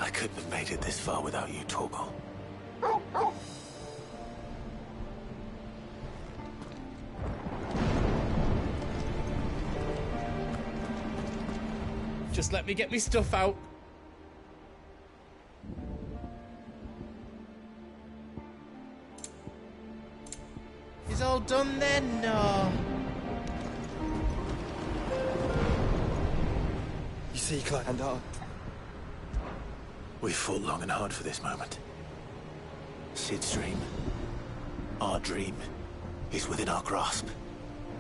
I couldn't have made it this far without you, Torgal. Just let me get me stuff out. Is all done then? No. You see, Clive, and We fought long and hard for this moment. Sid's dream, our dream, is within our grasp.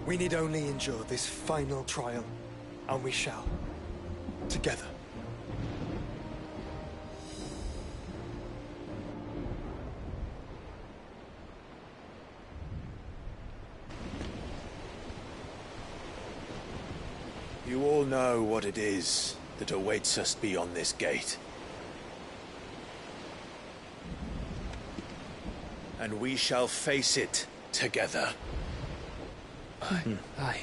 we need only endure this final trial, and we shall. Together. You all know what it is that awaits us beyond this gate. And we shall face it together. Aye.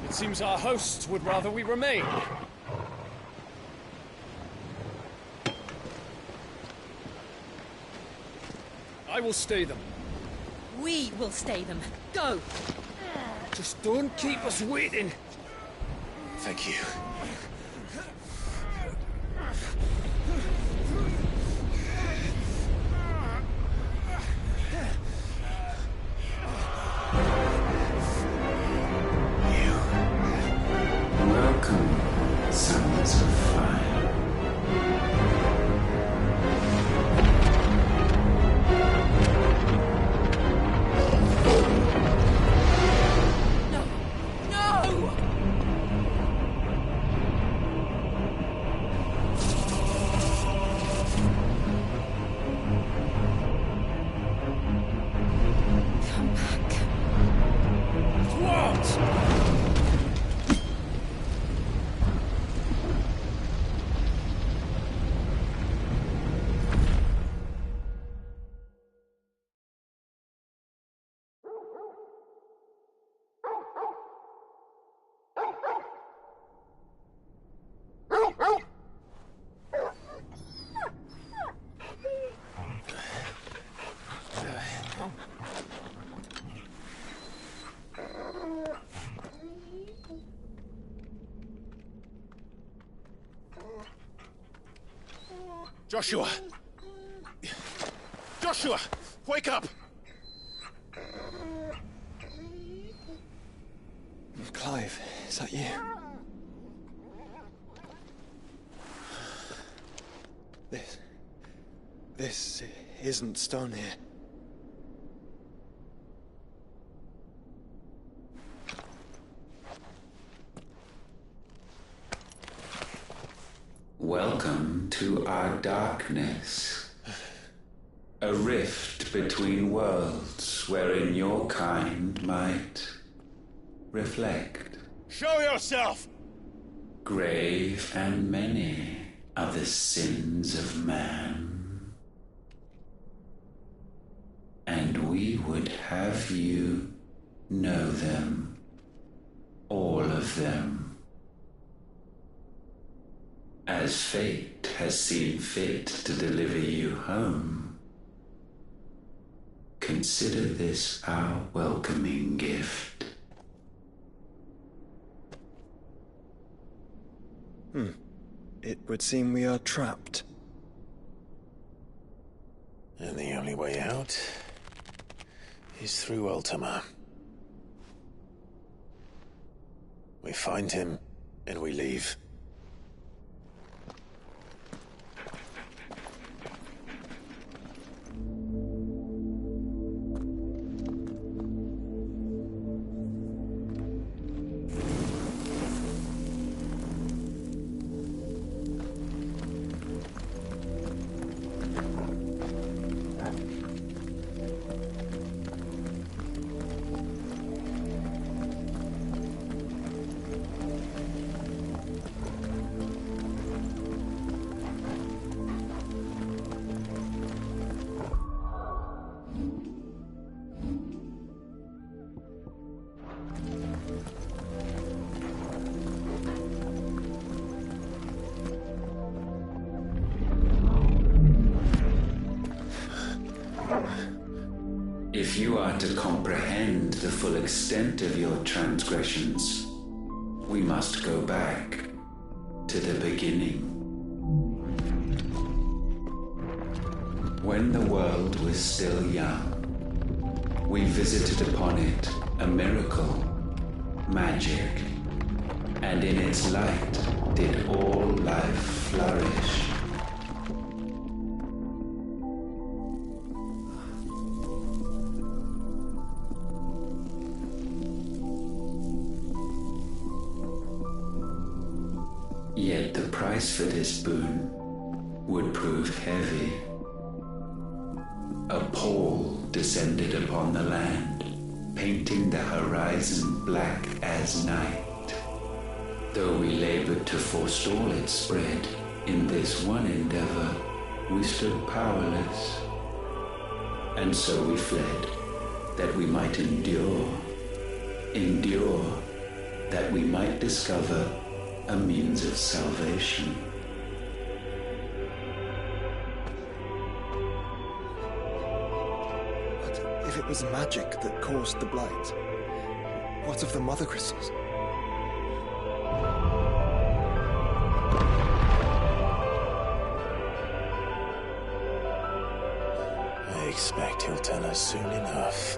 It seems our hosts would rather we remain. I will stay them. We will stay them. Go! Just don't keep us waiting. Thank you. Welcome, sons of fire. No! No! Come back. What? Joshua! Joshua! Wake up! Clive, is that you? This isn't stone here. Welcome to our darkness. A rift between worlds wherein your kind might reflect. Show yourself! Grave and many are the sins of man. And we would have you know them, all of them. As fate has seen fit to deliver you home, consider this our welcoming gift. It would seem we are trapped. And the only way out is through Ultima. We find him, and we leave. to comprehend the full extent of your transgressions, we must go back to the beginning. When the world was still young, we visited upon it a miracle, magic, and in its light did all life flourish. Yet the price for this boon would prove heavy. A pall descended upon the land, painting the horizon black as night. Though we labored to forestall its spread, in this one endeavor we stood powerless. And so we fled, that we might endure, that we might discover a means of salvation. But if it was magic that caused the blight, what of the mother crystals? I expect he'll tell us soon enough.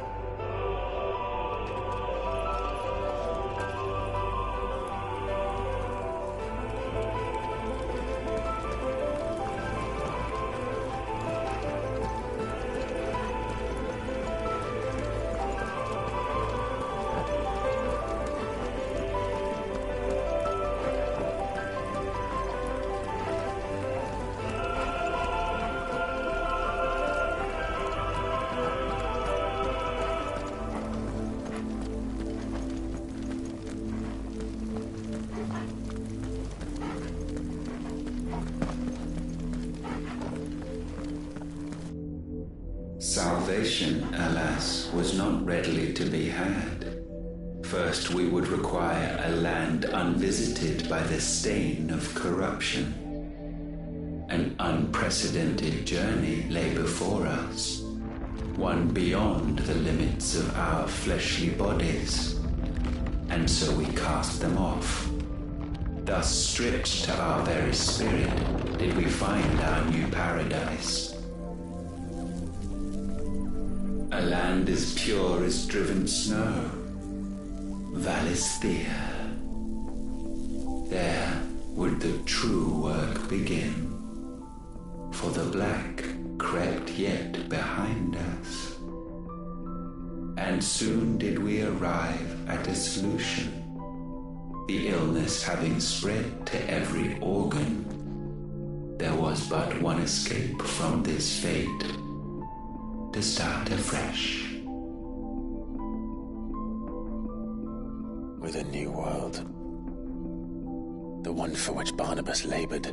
Salvation, alas, was not readily to be had. First, we would require a land unvisited by the stain of corruption. An unprecedented journey lay before us, one beyond the limits of our fleshly bodies, and so we cast them off. Thus stripped to our very spirit did we find our new paradise. A land as pure as driven snow, Valisthea. There would the true work begin, for the black crept yet behind us. And soon did we arrive at a solution, the illness having spread to every organ. There was but one escape from this fate, to start afresh. With a new world. The one for which Barnabas labored.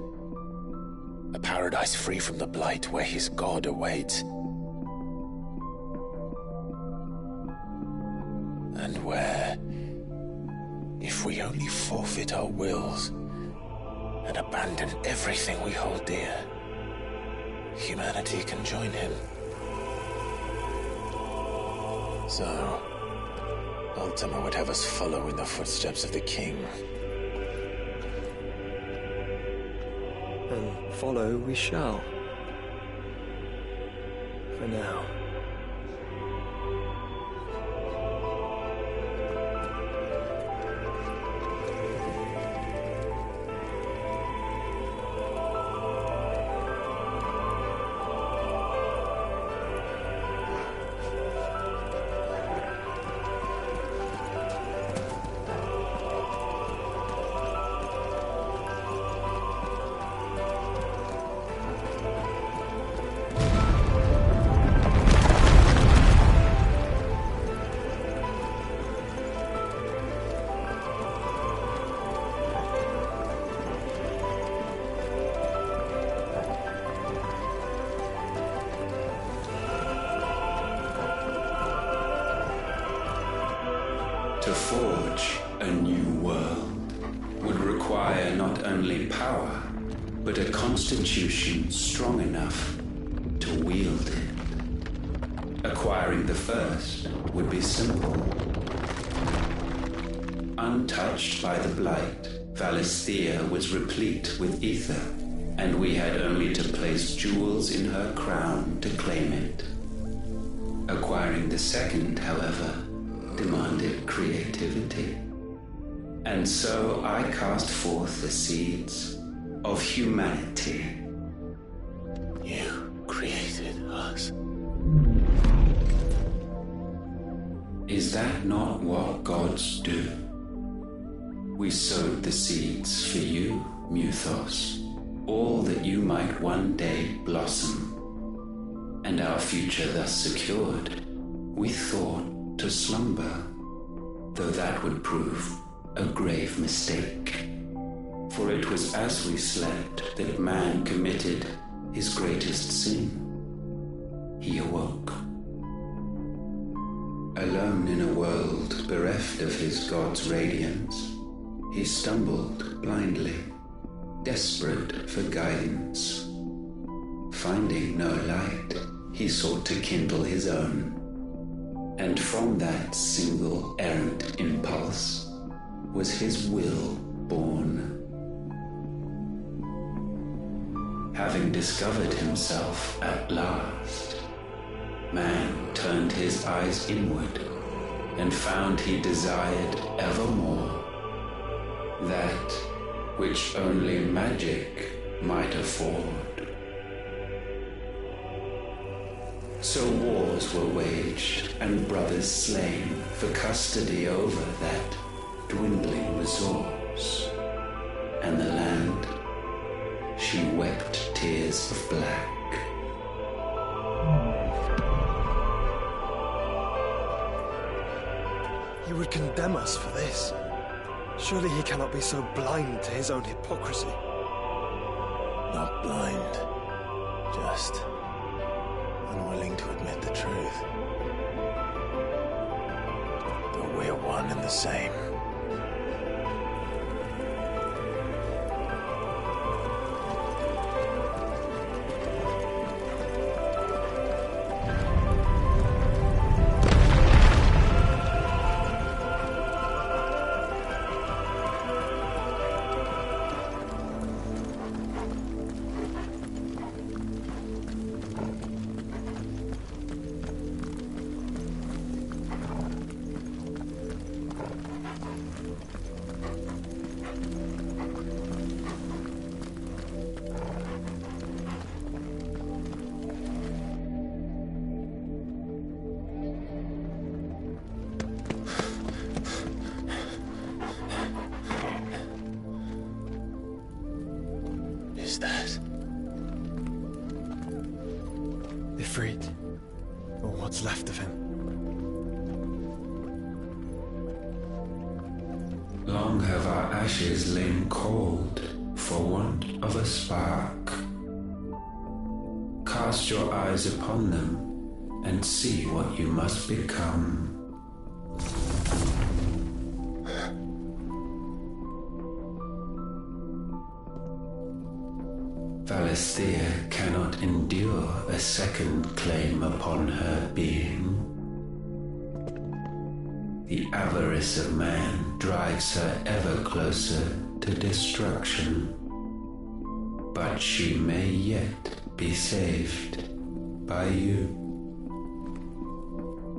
A paradise free from the blight where his God awaits. And where, if we only forfeit our wills and abandon everything we hold dear, humanity can join him. So, Ultima would have us follow in the footsteps of the king. And follow we shall. For now. To forge a new world would require not only power, but a constitution strong enough to wield it. Acquiring the first would be simple. Untouched by the blight, Valisthea was replete with ether, and we had only to place jewels in her crown to claim it. Acquiring the second, however, demanded creativity. And so I cast forth the seeds of humanity. You created us. Is that not what gods do? We sowed the seeds for you, Muthos, all that you might one day blossom. And our future thus secured, we thought to slumber, though that would prove a grave mistake. For it was as we slept that man committed his greatest sin. He awoke. Alone in a world bereft of his god's radiance, he stumbled blindly, desperate for guidance. Finding no light, he sought to kindle his own. And from that single errant impulse was his will born. Having discovered himself at last, man turned his eyes inward and found he desired evermore that which only magic might afford. So wars were waged and brothers slain for custody over that dwindling resource, and the land, she wept tears of black. He would condemn us for this. Surely he cannot be so blind to his own hypocrisy. Not blind, just unwilling to admit the truth. But we're one and the same. Ifrit, or what's left of him. Long have our ashes lain cold for want of a spark. Cast your eyes upon them and see what you must become. Valisthea cannot endure a second claim upon her being. The avarice of man drives her ever closer to destruction. But she may yet be saved by you.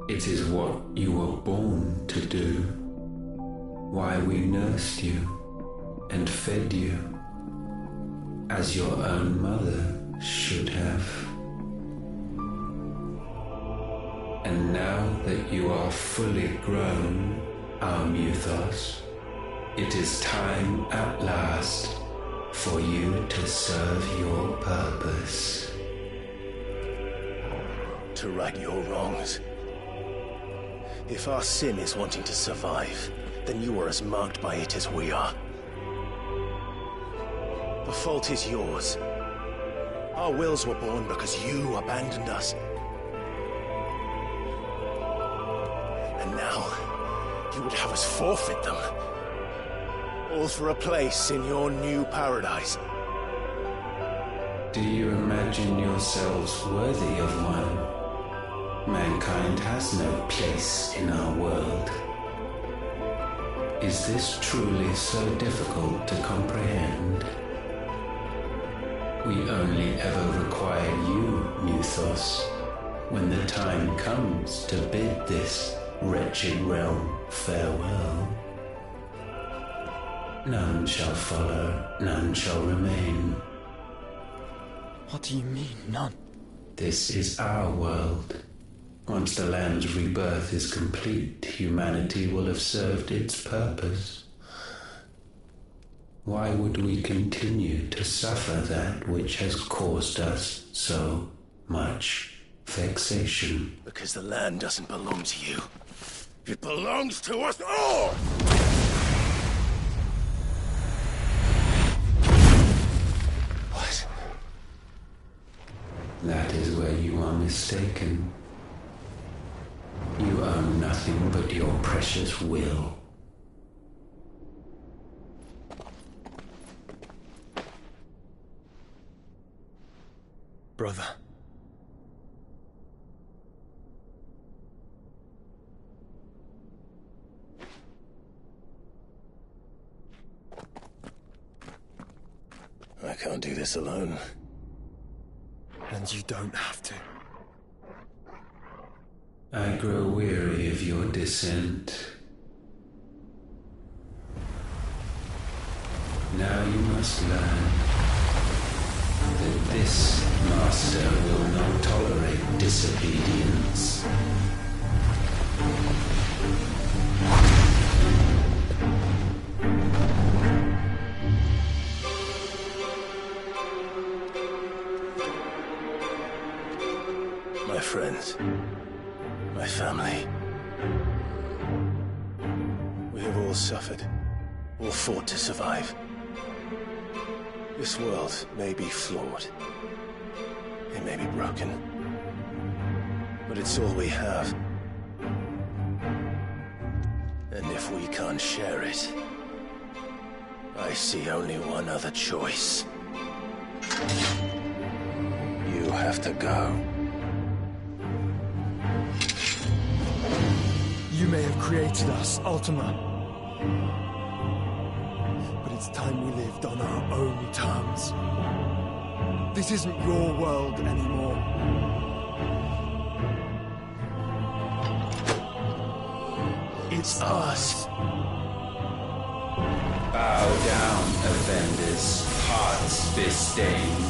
It is what you were born to do, why we nursed you and fed you, as your own mother should have. And now that you are fully grown, our Muthos, it is time at last for you to serve your purpose. To right your wrongs. If our sin is wanting to survive, then you are as marked by it as we are. The fault is yours. Our wills were born because you abandoned us. And now, you would have us forfeit them. All for a place in your new paradise. Do you imagine yourselves worthy of one? Mankind has no place in our world. Is this truly so difficult to comprehend? We only ever require you, Nuthos, when the time comes to bid this wretched realm farewell. None shall follow, none shall remain. What do you mean, none? This is our world. Once the land's rebirth is complete, humanity will have served its purpose. Why would we continue to suffer that which has caused us so much vexation? Because the land doesn't belong to you. It belongs to us all! What? That is where you are mistaken. You own nothing but your precious will. Brother. I can't do this alone. And you don't have to. I grow weary of your dissent. Now you must learn that this master will not tolerate disobedience. My friends, my family. We have all suffered, all fought to survive. This world may be flawed. It may be broken. But it's all we have. And if we can't share it, I see only one other choice. You have to go. You may have created us, Ultima. But it's time we lived on our own terms. This isn't your world anymore. It's ours. Bow down, offenders, hearts disdained.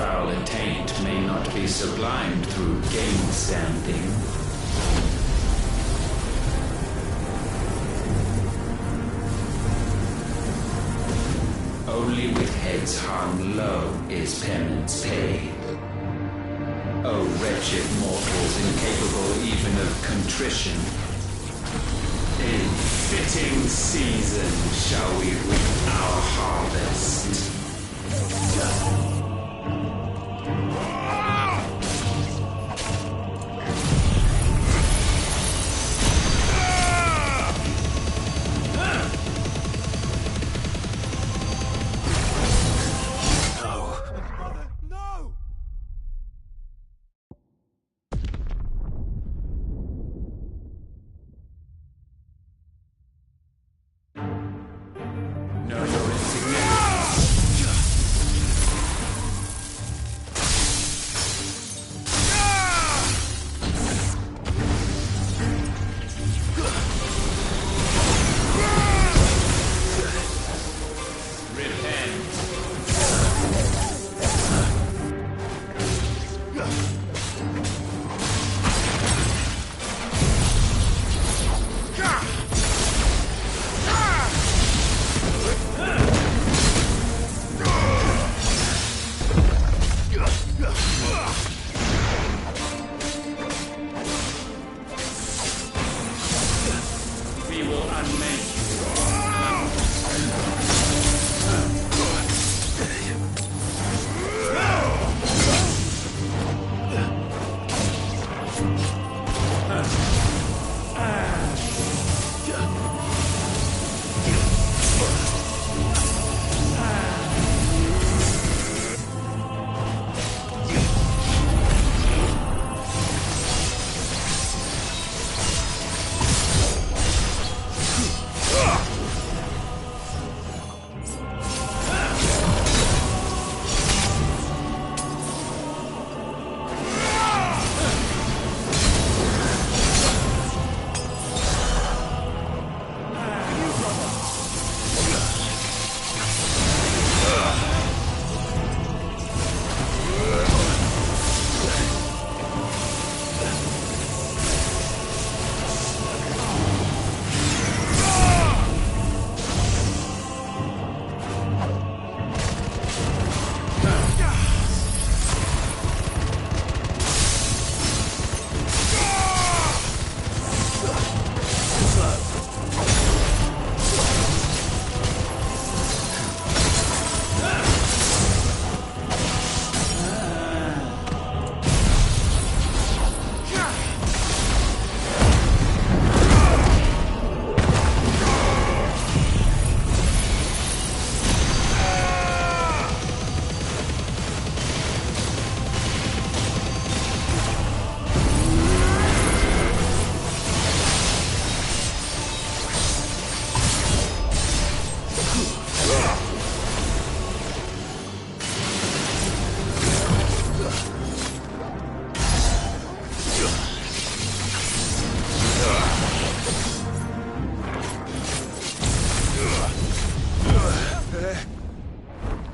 foul attaint may not be sublimed through gainstanding. Only with heads hung low is penance paid. O wretched mortals incapable even of contrition, in fitting season shall we reap our harvest.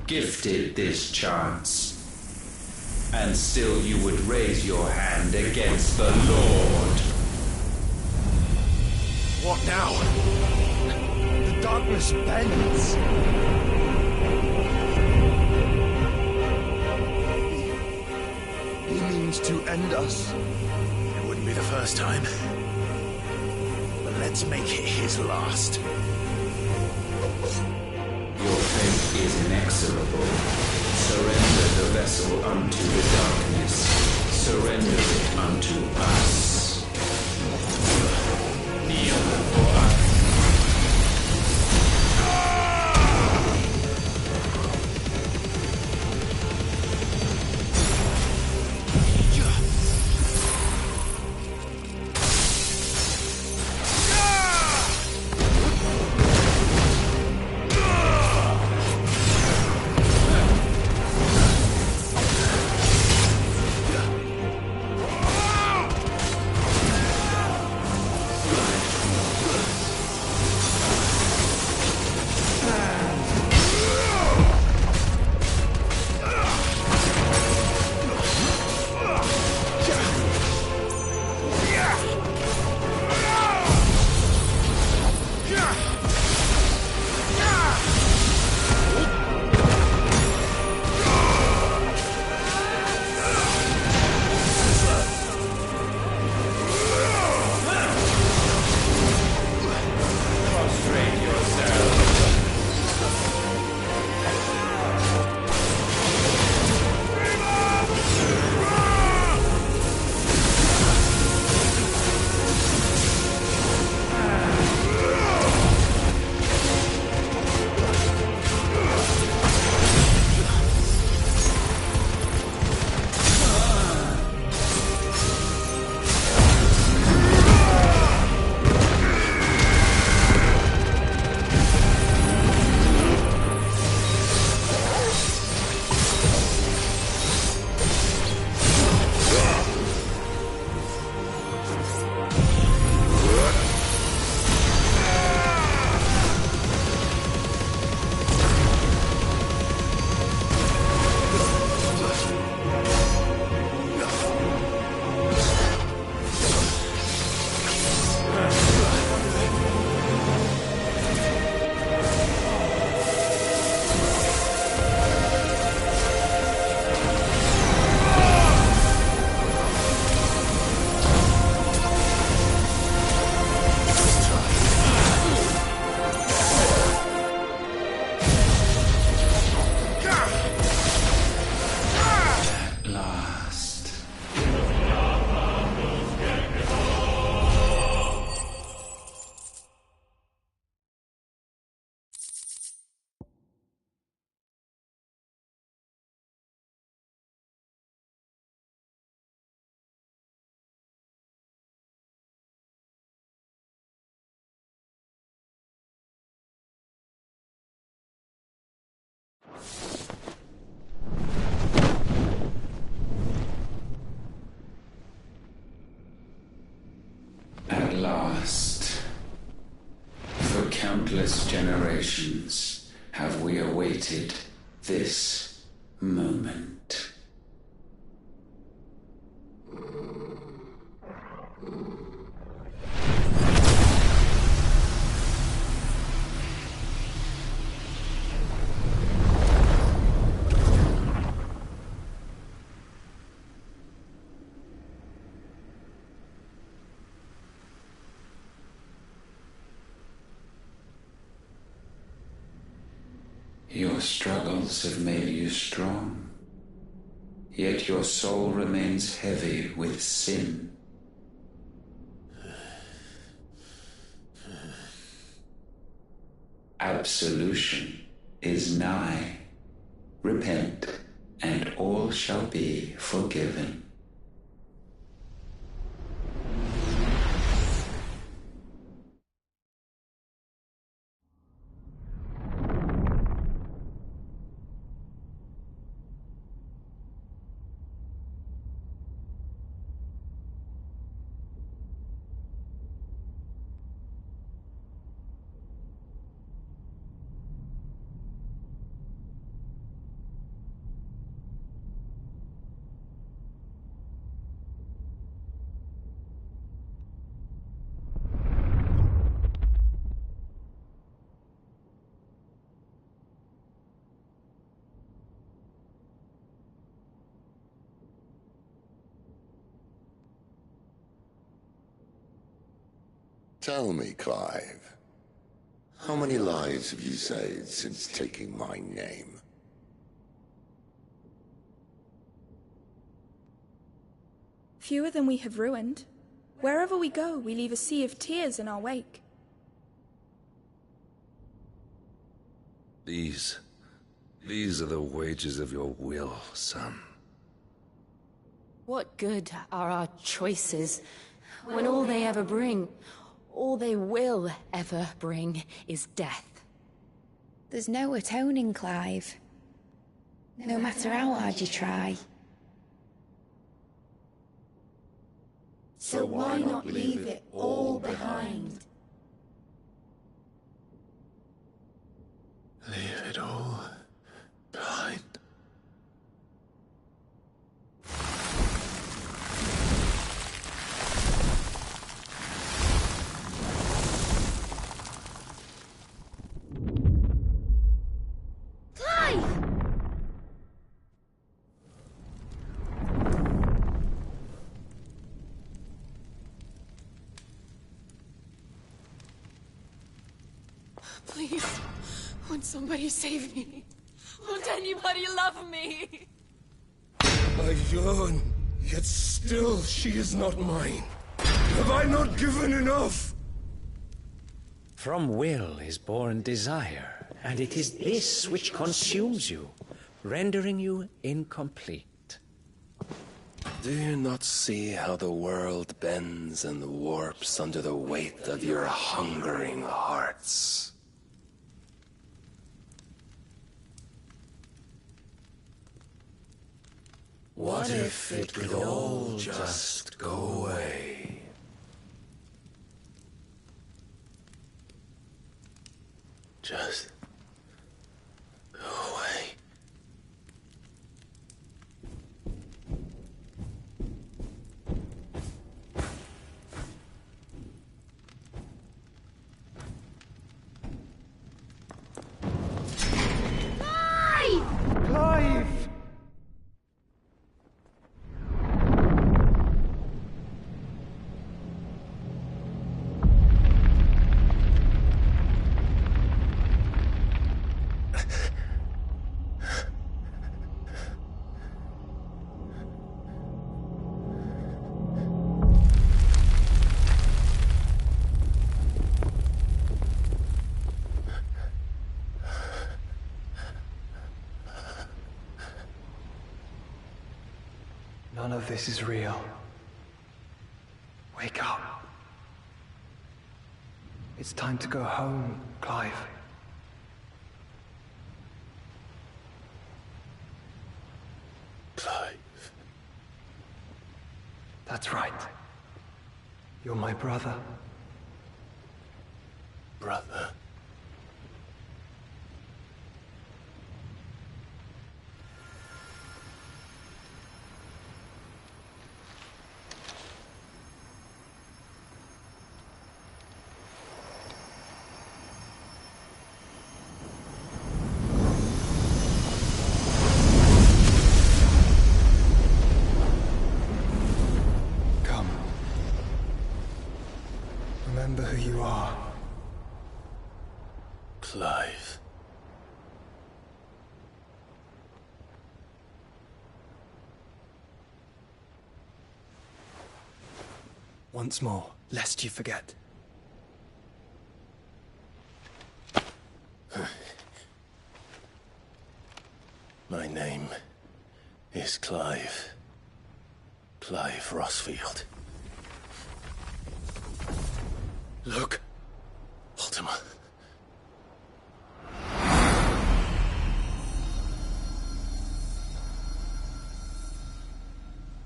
Gifted this chance, and still you would raise your hand against the Lord. What now? The darkness bends. He means to end us. It wouldn't be the first time. But let's make it his last. Your fate is inexorable. Surrender the vessel unto the darkness. Surrender it unto us. Kneel for us. countless generations have we awaited this moment. Your struggles have made you strong, yet your soul remains heavy with sin. Absolution is nigh. Repent, and all shall be forgiven. Tell me, Clive, how many lives have you saved since taking my name? Fewer than we have ruined. Wherever we go, we leave a sea of tears in our wake. These are the wages of your will, son. What good are our choices when all they ever bring, all they will ever bring, is death? There's no atoning, Clive. No matter how hard you try. So why not leave it all behind? Leave it all behind. Please, won't somebody save me? Won't anybody love me? I yearn, yet still she is not mine. Have I not given enough? From will is born desire, and it is this which consumes you, rendering you incomplete. Do you not see how the world bends and warps under the weight of your hungering hearts? What if it could all just go away? Just go away. Clive! None of this is real. Wake up. It's time to go home, Clive. Clive. That's right. You're my brother. Brother. once more, lest you forget. My name is Clive. Clive Rossfield. Look. Ultima.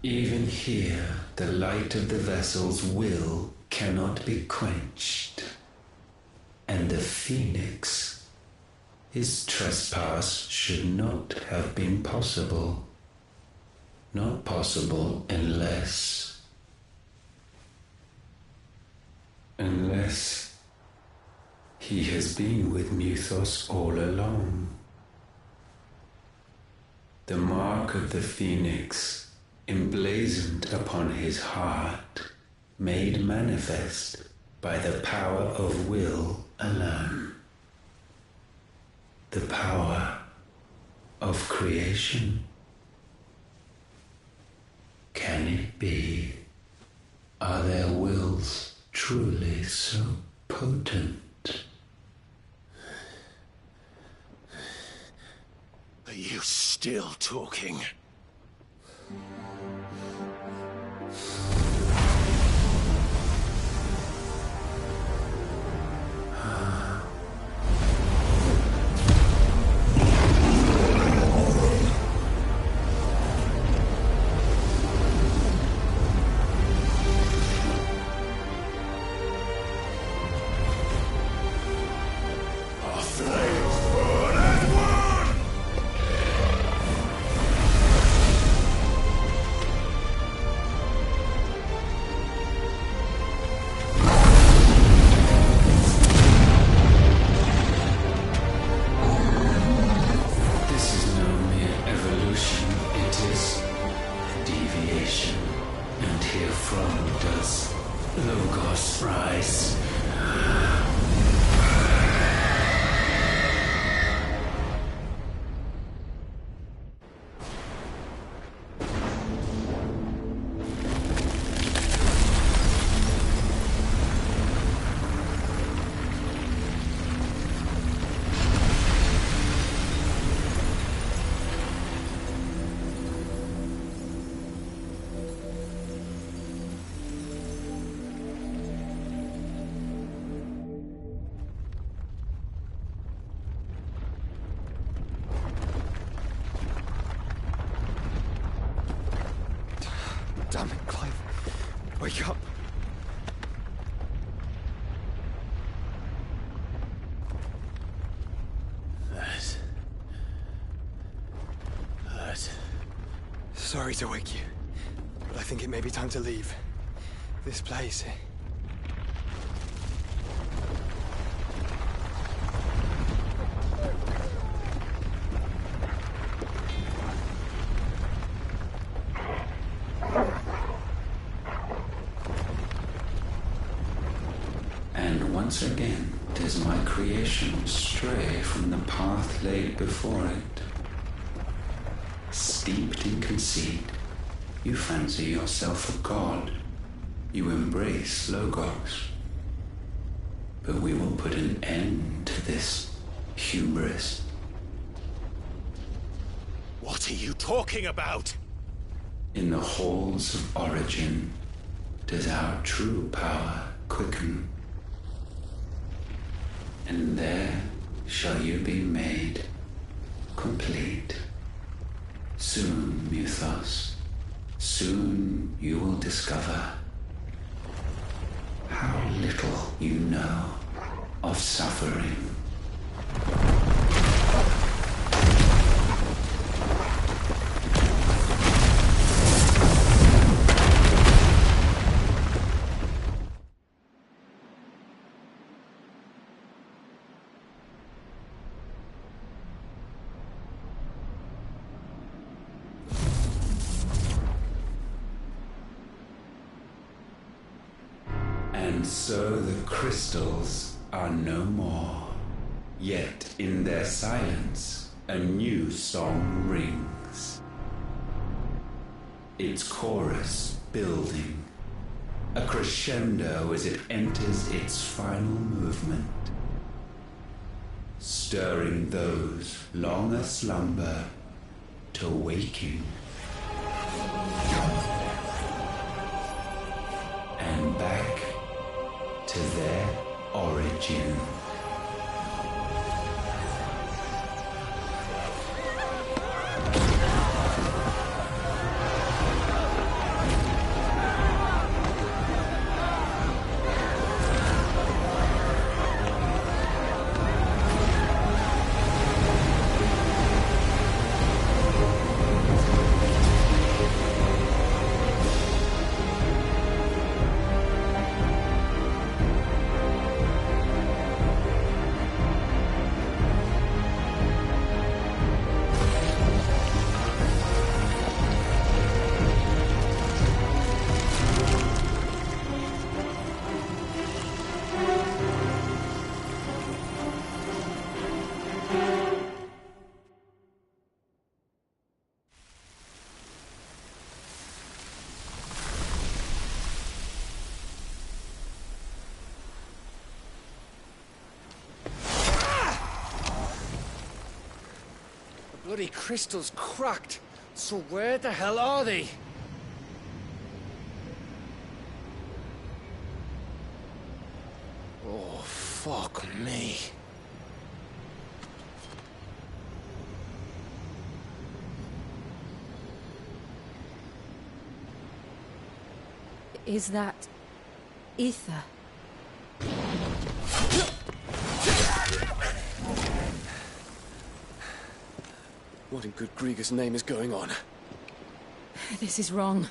Even here, the light of the vessel's will cannot be quenched. And the Phoenix, his trespass should not have been possible. Not possible unless he has been with Mythos all along. The mark of the Phoenix, emblazoned upon his heart, made manifest by the power of will alone. The power of creation. Can it be? Are their wills truly so potent? Are you still talking? Damn it, Clive. Wake up. That... Sorry to wake you, but I think it may be time to leave. This place. Once again, does my creation stray from the path laid before it? Steeped in conceit, you fancy yourself a god. You embrace Logos. But we will put an end to this hubris. What are you talking about? In the halls of origin, does our true power quicken? And there shall you be made complete. Soon, Mythos, soon you will discover how little you know of suffering. And so the crystals are no more, yet in their silence a new song rings. Its chorus building, a crescendo as it enters its final movement, stirring those long aslumber to waking, and back to their origin. Bloody crystal's cracked. So where the hell are they? Oh, fuck me. Is that ether? What in good Grieger's name is going on? This is wrong.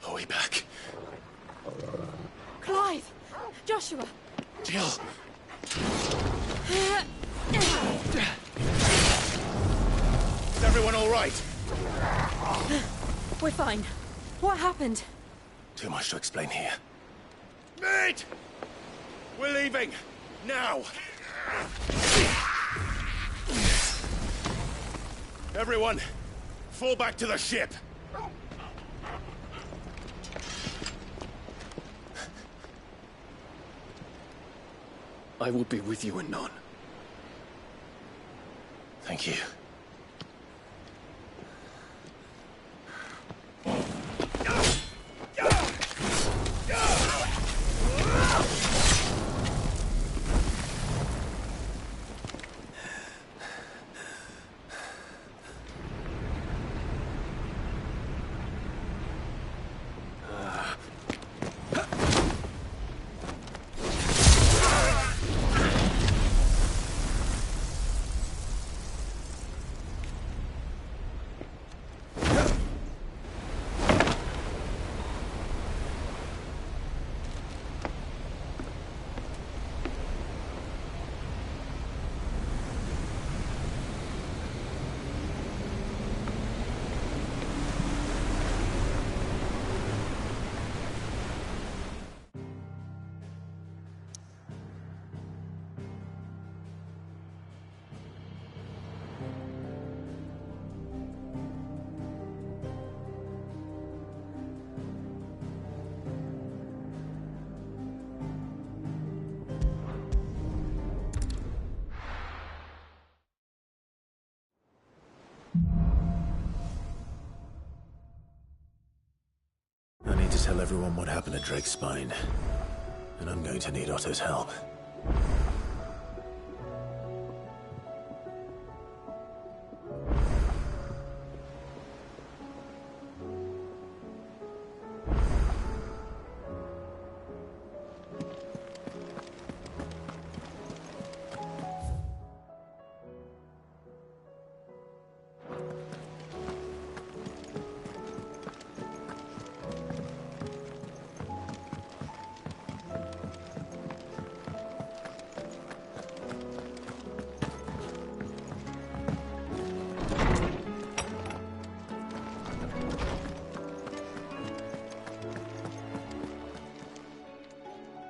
Are we back? Clive! Joshua! Jill! Is everyone all right? We're fine. What happened? Too much to explain here. Mate! We're leaving! Now! Everyone, fall back to the ship! I will be with you anon. Thank you. I need to tell everyone what happened at Drake's Spine. And I'm going to need Otto's help.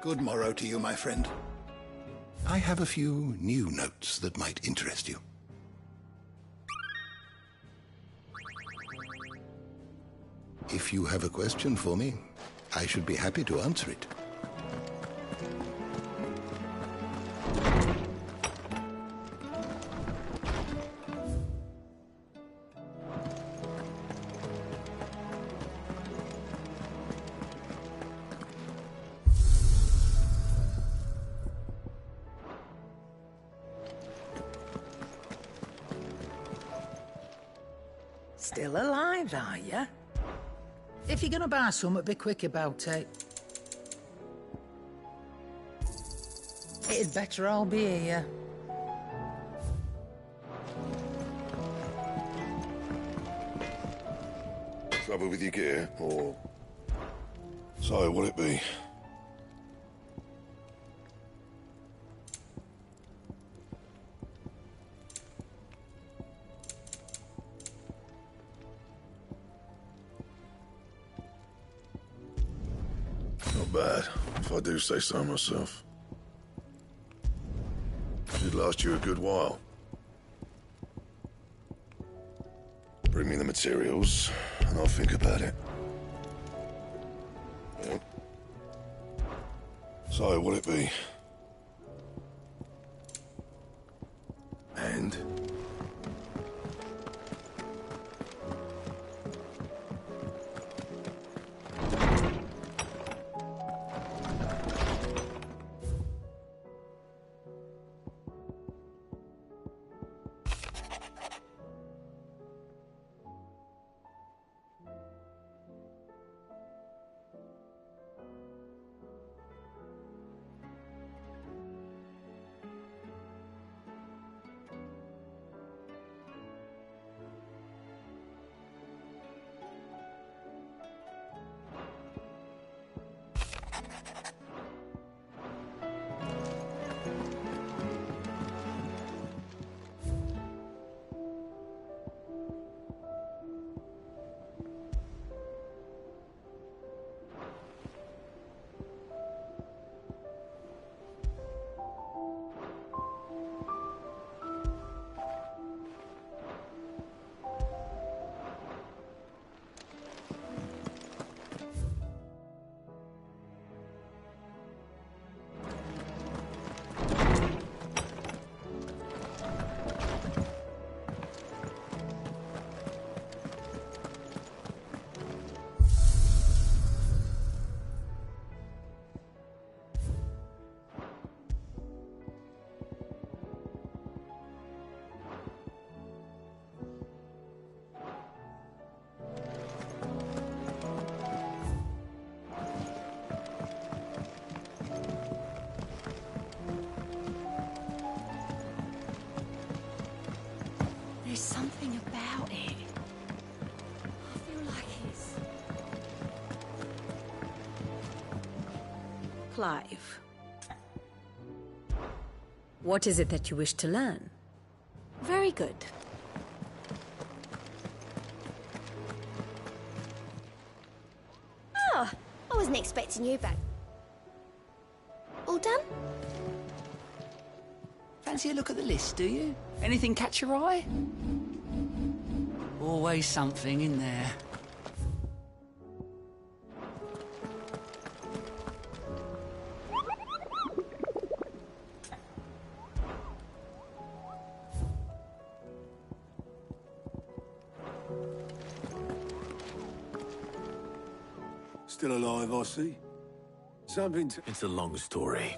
Good morrow to you, my friend. I have a few new notes that might interest you. If you have a question for me, I should be happy to answer it. Still alive, are you? If you're gonna buy something, be quick about it. It'd better all be here. Trouble with your gear, or... So, what it be? Not bad, if I do say so myself. Should last you a good while. Bring me the materials, and I'll think about it. Yeah. So, what it be? And? There's something about it. I feel like it's... Clive. What is it that you wish to learn? Very good. Oh, I wasn't expecting you back. All done? Fancy a look at the list, do you? Anything catch your eye? Always something in there. Still alive, I see. Something to... It's a long story.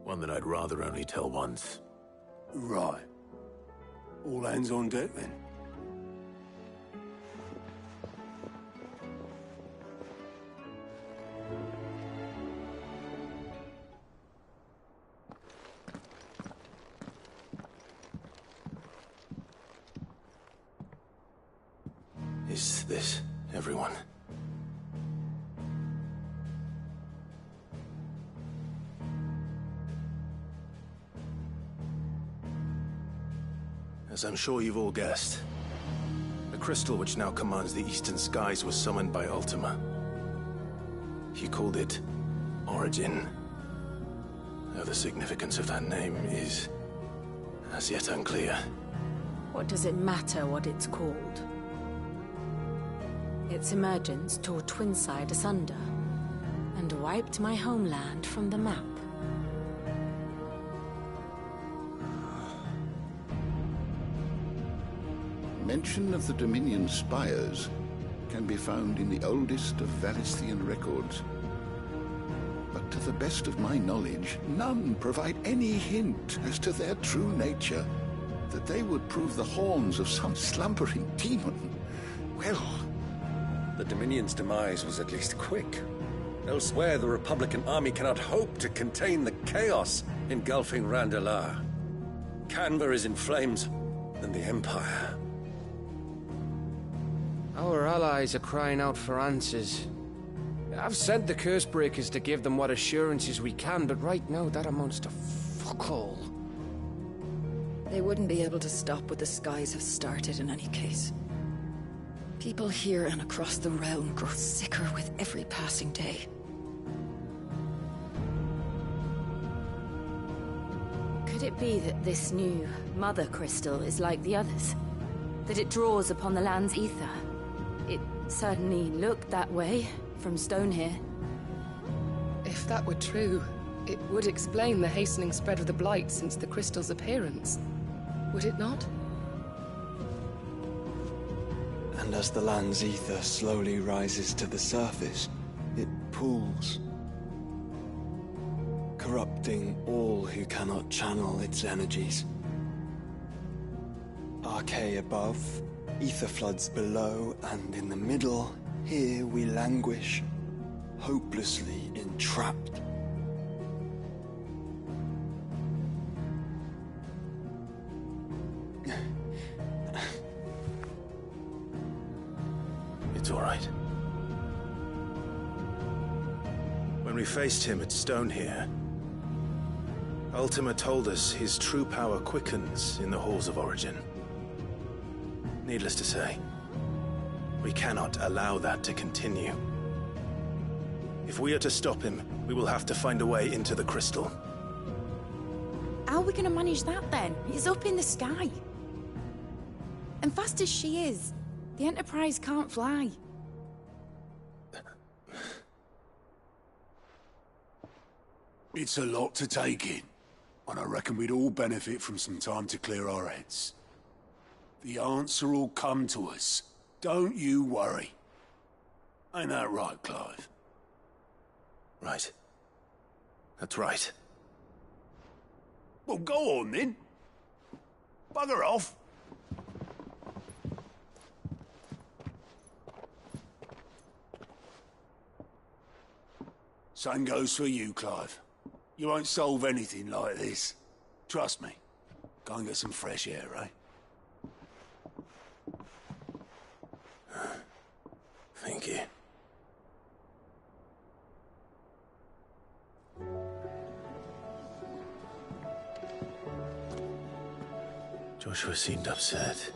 One that I'd rather only tell once. Right. All hands on deck, then. Is this everyone? As I'm sure you've all guessed, the crystal which now commands the eastern skies was summoned by Ultima. He called it Origin. Though the significance of that name is as yet unclear. What does it matter what it's called? Its emergence tore Twinside asunder, and wiped my homeland from the map. Mention of the Dominion spires can be found in the oldest of Valisthian records. But to the best of my knowledge, none provide any hint as to their true nature. That they would prove the horns of some slumbering demon. Well, the Dominion's demise was at least quick. Elsewhere, the Republican army cannot hope to contain the chaos engulfing Randalar. Canva is in flames, and the Empire. Our allies are crying out for answers. I've sent the Cursebreakers to give them what assurances we can, but right now that amounts to fuck all. They wouldn't be able to stop what the skies have started in any case. People here and across the realm grow sicker with every passing day. Could it be that this new Mother Crystal is like the others? That it draws upon the land's ether? It certainly looked that way from stone here. If that were true, it would explain the hastening spread of the Blight since the crystal's appearance. Would it not? And as the land's ether slowly rises to the surface, it pools, corrupting all who cannot channel its energies. Archay above, ether floods below, and in the middle, here we languish, hopelessly entrapped. It's all right. When we faced him at Stone here, Ultima told us his true power quickens in the Halls of Origin. Needless to say, we cannot allow that to continue. If we are to stop him, we will have to find a way into the crystal. How are we gonna manage that then? It's up in the sky. And fast as she is, the Enterprise can't fly. It's a lot to take in, and I reckon we'd all benefit from some time to clear our heads. The answer will come to us. Don't you worry. Ain't that right, Clive? Right. That's right. Well, go on then. Bugger off. Same goes for you, Clive. You won't solve anything like this. Trust me. Go and get some fresh air, eh? Thank you. Joshua seemed upset.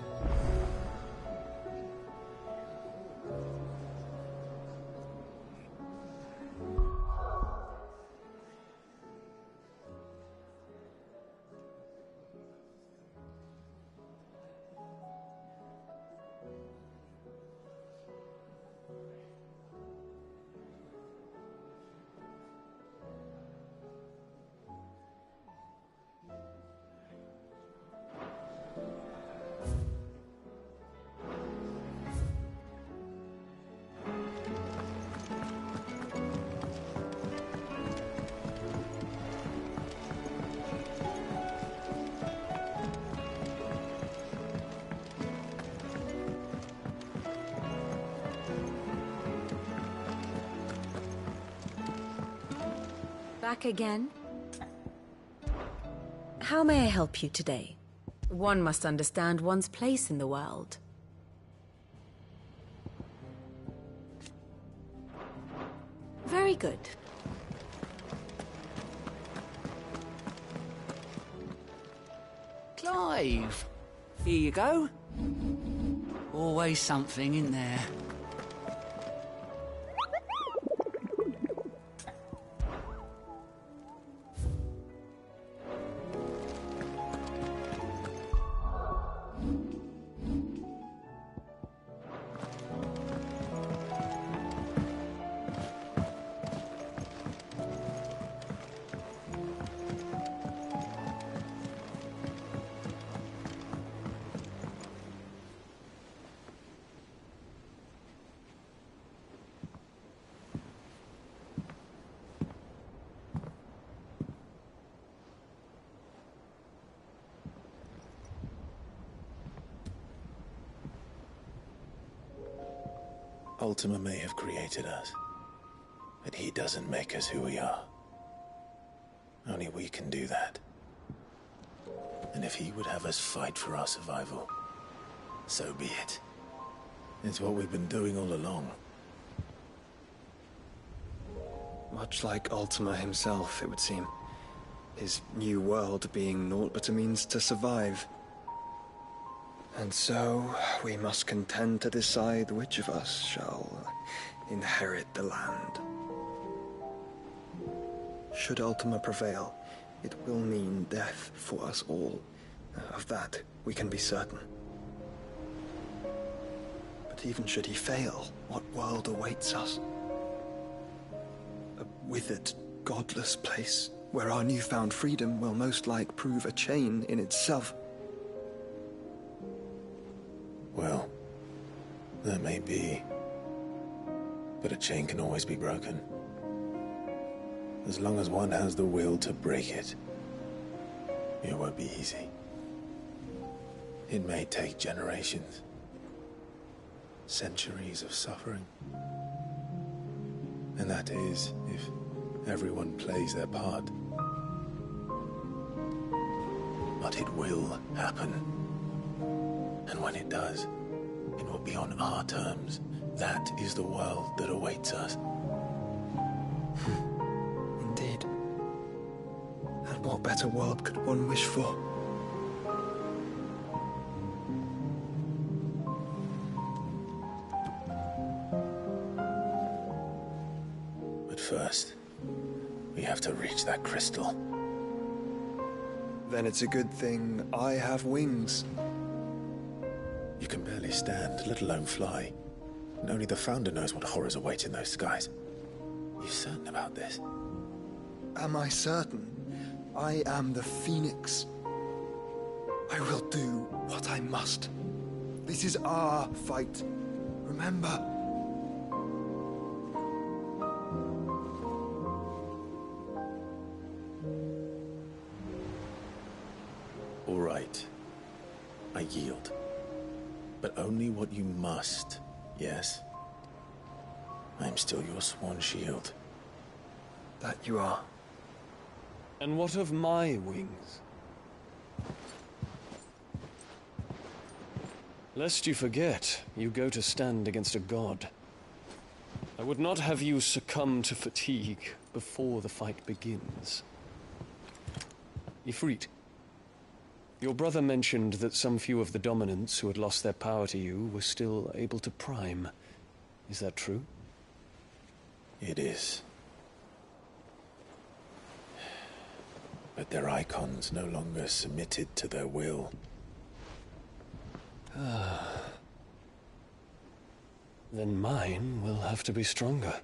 Back again? How may I help you today? One must understand one's place in the world. Very good. Clive, here you go. Always something in there. Ultima may have created us, but he doesn't make us who we are. Only we can do that. And if he would have us fight for our survival, so be it. It's what we've been doing all along. Much like Ultima himself, it would seem. His new world being naught but a means to survive. And so, we must contend to decide which of us shall inherit the land. Should Ultima prevail, it will mean death for us all. Of that, we can be certain. But even should he fail, what world awaits us? A withered, godless place, where our newfound freedom will most like prove a chain in itself. Well, that may be. But a chain can always be broken. As long as one has the will to break it, it won't be easy. It may take generations, centuries of suffering. And that is, if everyone plays their part. But it will happen. And when it does, it will be on our terms. That is the world that awaits us. Indeed. And what better world could one wish for? But first, we have to reach that crystal. Then it's a good thing I have wings. You can barely stand, let alone fly. And only the Founder knows what horrors await in those skies. Are you certain about this? Am I certain? I am the Phoenix. I will do what I must. This is our fight. Remember. All right. I yield. But only what you must, yes? I'm still your swan shield. That you are. And what of my wings? Lest you forget, you go to stand against a god. I would not have you succumb to fatigue before the fight begins. Ifrit, your brother mentioned that some few of the dominants who had lost their power to you were still able to prime. Is that true? It is. But their icons no longer submitted to their will. Then mine will have to be stronger.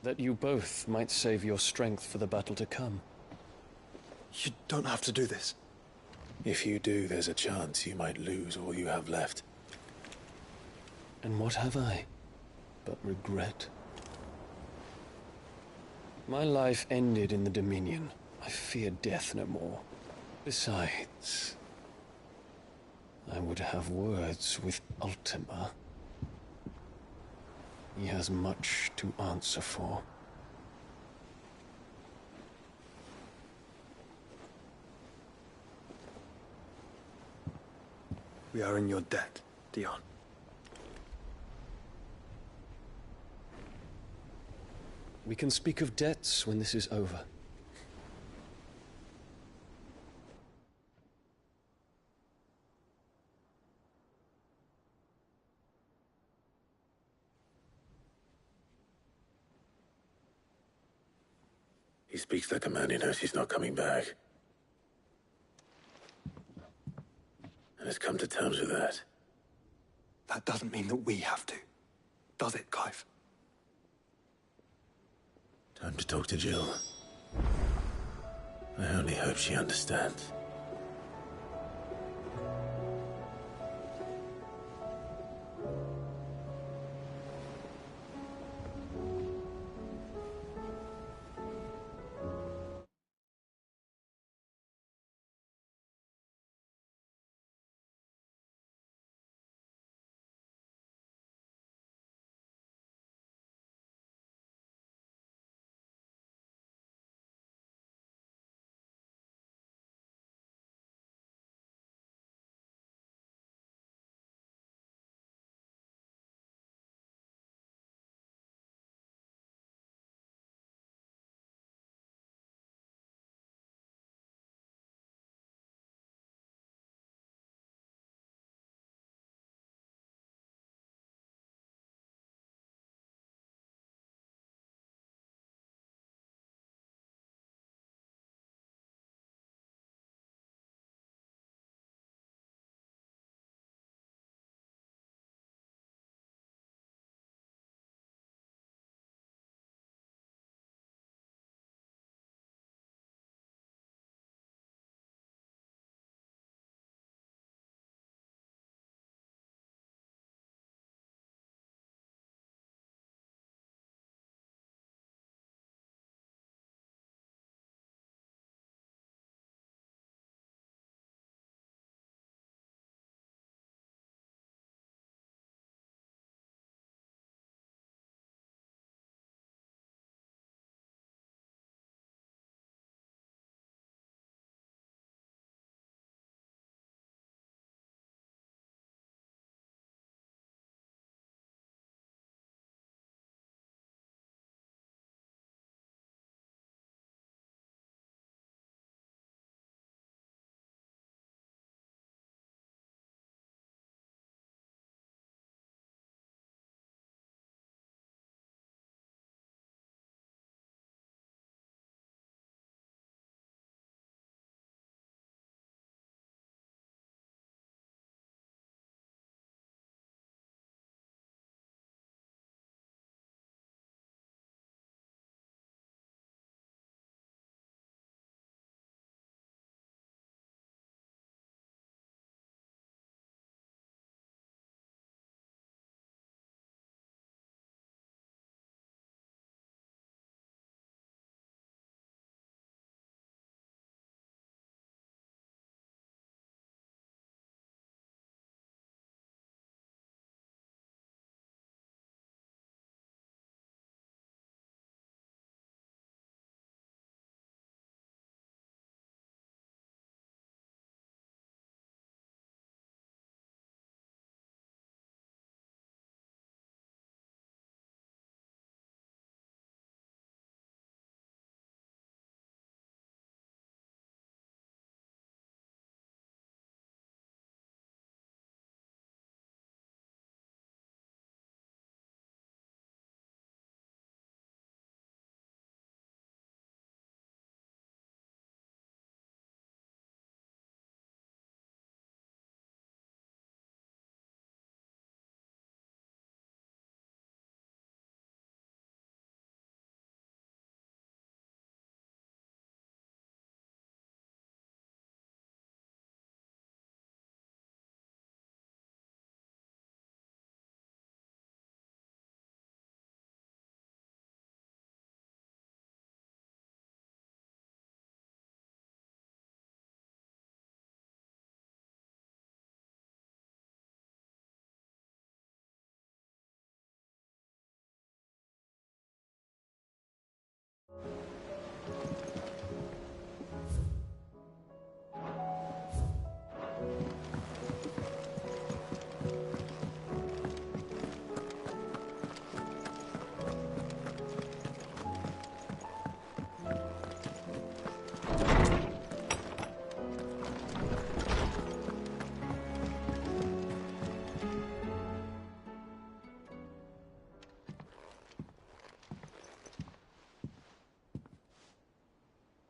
That you both might save your strength for the battle to come. You don't have to do this. If you do, there's a chance you might lose all you have left. And what have I but regret? My life ended in the Dominion. I fear death no more. Besides, I would have words with Ultima. He has much to answer for. We are in your debt, Dion. We can speak of debts when this is over. He speaks like a man who knows he's not coming back. And has come to terms with that. That doesn't mean that we have to, does it, Clive? Time to talk to Jill. I only hope she understands.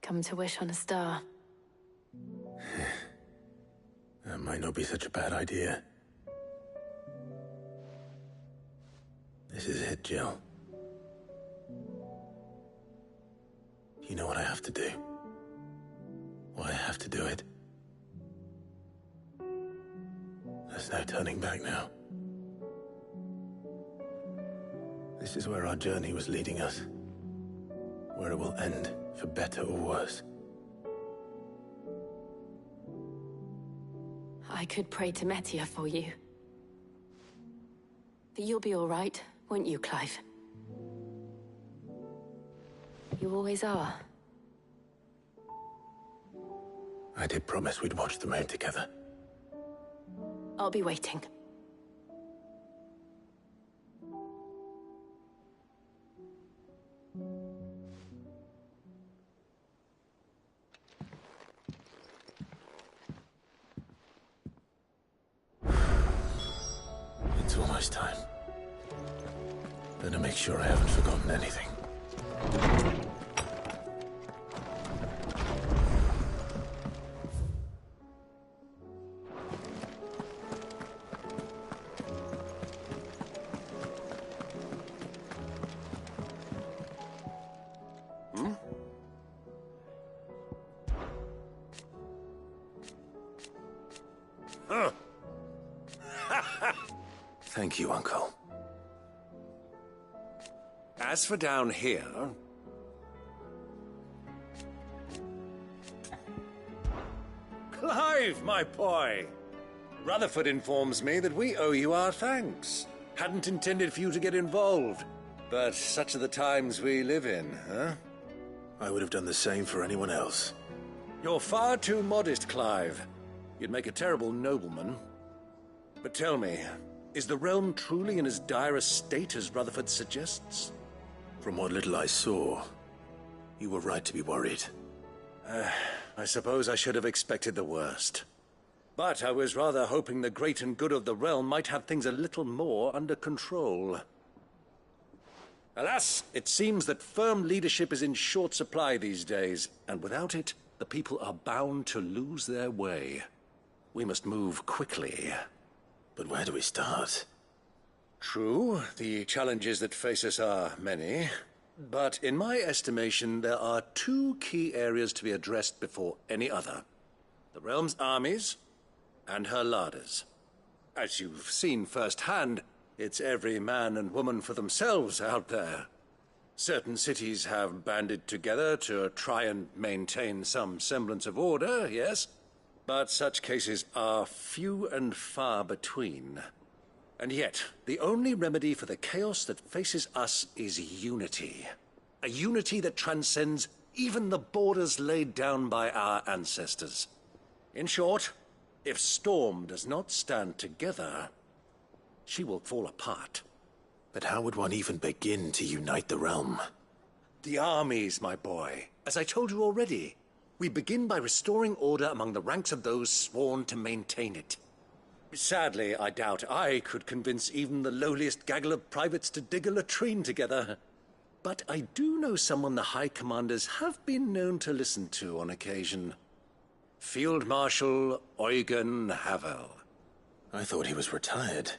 come to wish on a star. That might not be such a bad idea. This is it, Jill. You know what I have to do. Why I have to do it. There's no turning back now. This is where our journey was leading us. Where it will end, for better or worse. I could pray to Metia for you. But you'll be all right, won't you, Clive? You always are. I did promise we'd watch the moon together. I'll be waiting. It's almost time. Better make sure I haven't forgotten anything. Thank you, Uncle. As for down here... Clive, my boy! Rutherford informs me that we owe you our thanks. Hadn't intended for you to get involved, but such are the times we live in, huh? I would have done the same for anyone else. You're far too modest, Clive. You'd make a terrible nobleman. But tell me, is the realm truly in as dire a state as Rutherford suggests? From what little I saw, you were right to be worried. I suppose I should have expected the worst. But I was rather hoping the great and good of the realm might have things a little more under control. Alas, it seems that firm leadership is in short supply these days, and without it, the people are bound to lose their way. We must move quickly. But where do we start? True, the challenges that face us are many. But in my estimation, there are two key areas to be addressed before any other. The realm's armies and her larders. As you've seen firsthand, it's every man and woman for themselves out there. Certain cities have banded together to try and maintain some semblance of order, yes? But such cases are few and far between. And yet, the only remedy for the chaos that faces us is unity. A unity that transcends even the borders laid down by our ancestors. In short, if Storm does not stand together, she will fall apart. But how would one even begin to unite the realm? The armies, my boy. As I told you already, we begin by restoring order among the ranks of those sworn to maintain it. Sadly, I doubt I could convince even the lowliest gaggle of privates to dig a latrine together. But I do know someone the High Commanders have been known to listen to on occasion. Field Marshal Eugen Havel. I thought he was retired.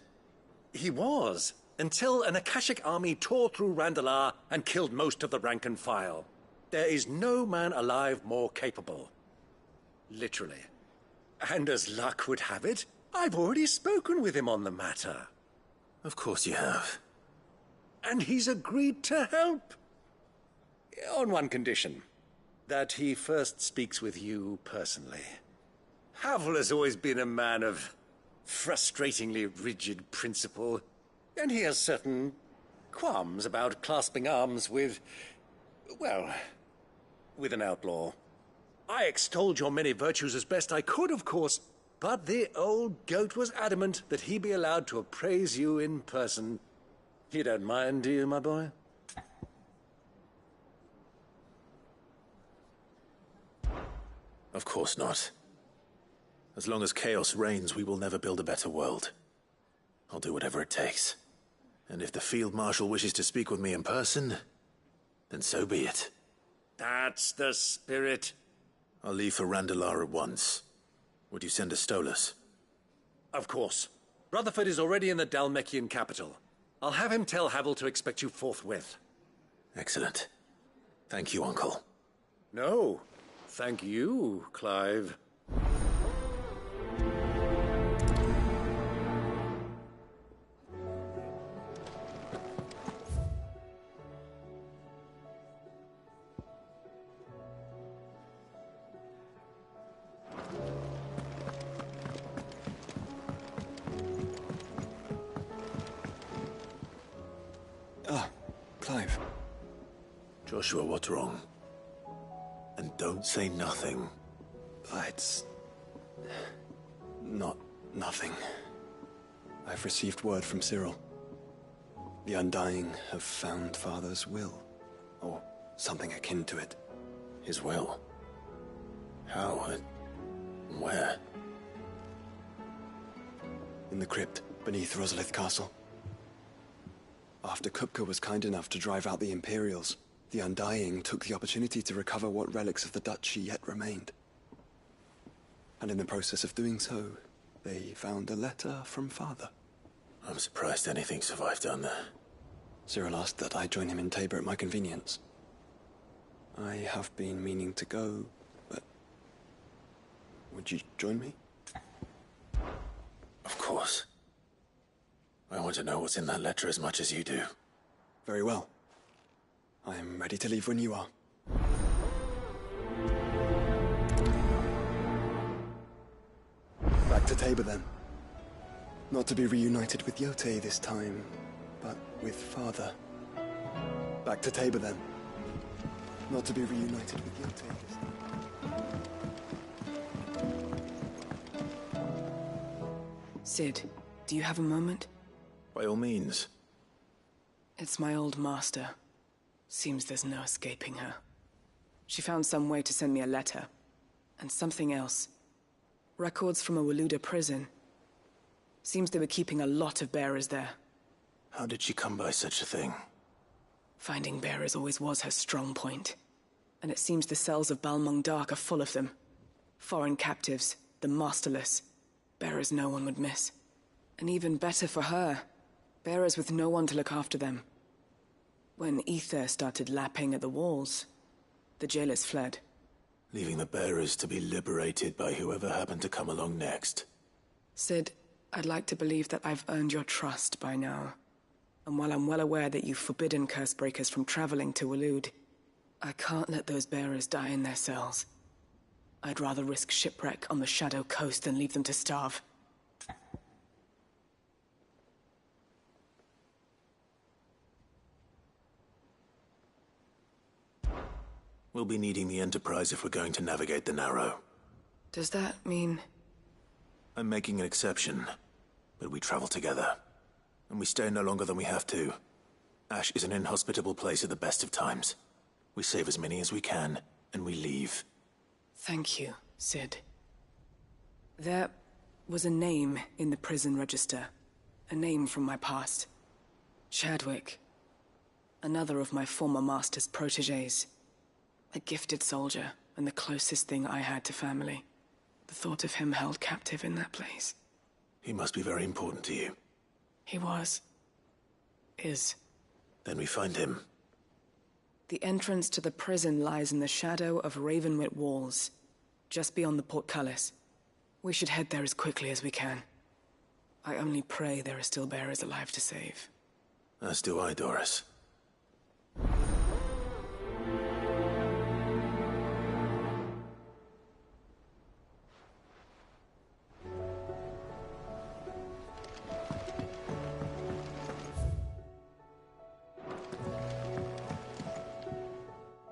He was, until an Akashic army tore through Randalar and killed most of the rank and file. There is no man alive more capable. Literally. And as luck would have it, I've already spoken with him on the matter. Of course you have. And he's agreed to help. On one condition. That he first speaks with you personally. Havel has always been a man of frustratingly rigid principle, and he has certain qualms about clasping arms with, well, with an outlaw. I extolled your many virtues as best I could, of course, but the old goat was adamant that he be allowed to appraise you in person. You don't mind, do you, my boy? Of course not. As long as chaos reigns, we will never build a better world. I'll do whatever it takes. And if the Field Marshal wishes to speak with me in person, then so be it. That's the spirit. I'll leave for Randalar at once. Would you send a Stolas? Of course. Rutherford is already in the Dalmekian capital. I'll have him tell Havel to expect you forthwith. Excellent. Thank you, Uncle. No, thank you, Clive. Clive. Joshua, what's wrong? And don't say nothing. It's... not nothing. I've received word from Cyril. The Undying have found Father's will. Or something akin to it. His will? How and where? In the crypt beneath Rosalith Castle. After Kupka was kind enough to drive out the Imperials, the Undying took the opportunity to recover what relics of the Duchy yet remained. And in the process of doing so, they found a letter from Father. I'm surprised anything survived down there. Cyril asked that I join him in Tabor at my convenience. I have been meaning to go, but... would you join me? Of course. I want to know what's in that letter as much as you do. Very well. I am ready to leave when you are. Back to Tabor, then. Not to be reunited with Yote this time, but with Father. Back to Tabor, then. Not to be reunited with Yote this time. Sid, do you have a moment? By all means. It's my old master. Seems there's no escaping her. She found some way to send me a letter. And something else. Records from a Waluda prison. Seems they were keeping a lot of bearers there. How did she come by such a thing? Finding bearers always was her strong point. And it seems the cells of Balmung Dark are full of them. Foreign captives, the masterless. Bearers no one would miss. And even better for her. Bearers with no one to look after them. When ether started lapping at the walls, the jailers fled. Leaving the bearers to be liberated by whoever happened to come along next. Sid, I'd like to believe that I've earned your trust by now. And while I'm well aware that you've forbidden Cursebreakers from traveling to Waloed, I can't let those bearers die in their cells. I'd rather risk shipwreck on the Shadow Coast than leave them to starve. We'll be needing the Enterprise if we're going to navigate the Narrow. Does that mean... I'm making an exception, but we travel together. And we stay no longer than we have to. Ash is an inhospitable place at the best of times. We save as many as we can, and we leave. Thank you, Sid. There was a name in the prison register. A name from my past. Chadwick. Another of my former master's protégés. A gifted soldier, and the closest thing I had to family. The thought of him held captive in that place. He must be very important to you. He was. Is. Then we find him. The entrance to the prison lies in the shadow of Ravenwit Walls, just beyond the portcullis. We should head there as quickly as we can. I only pray there are still bearers alive to save. As do I, Doris.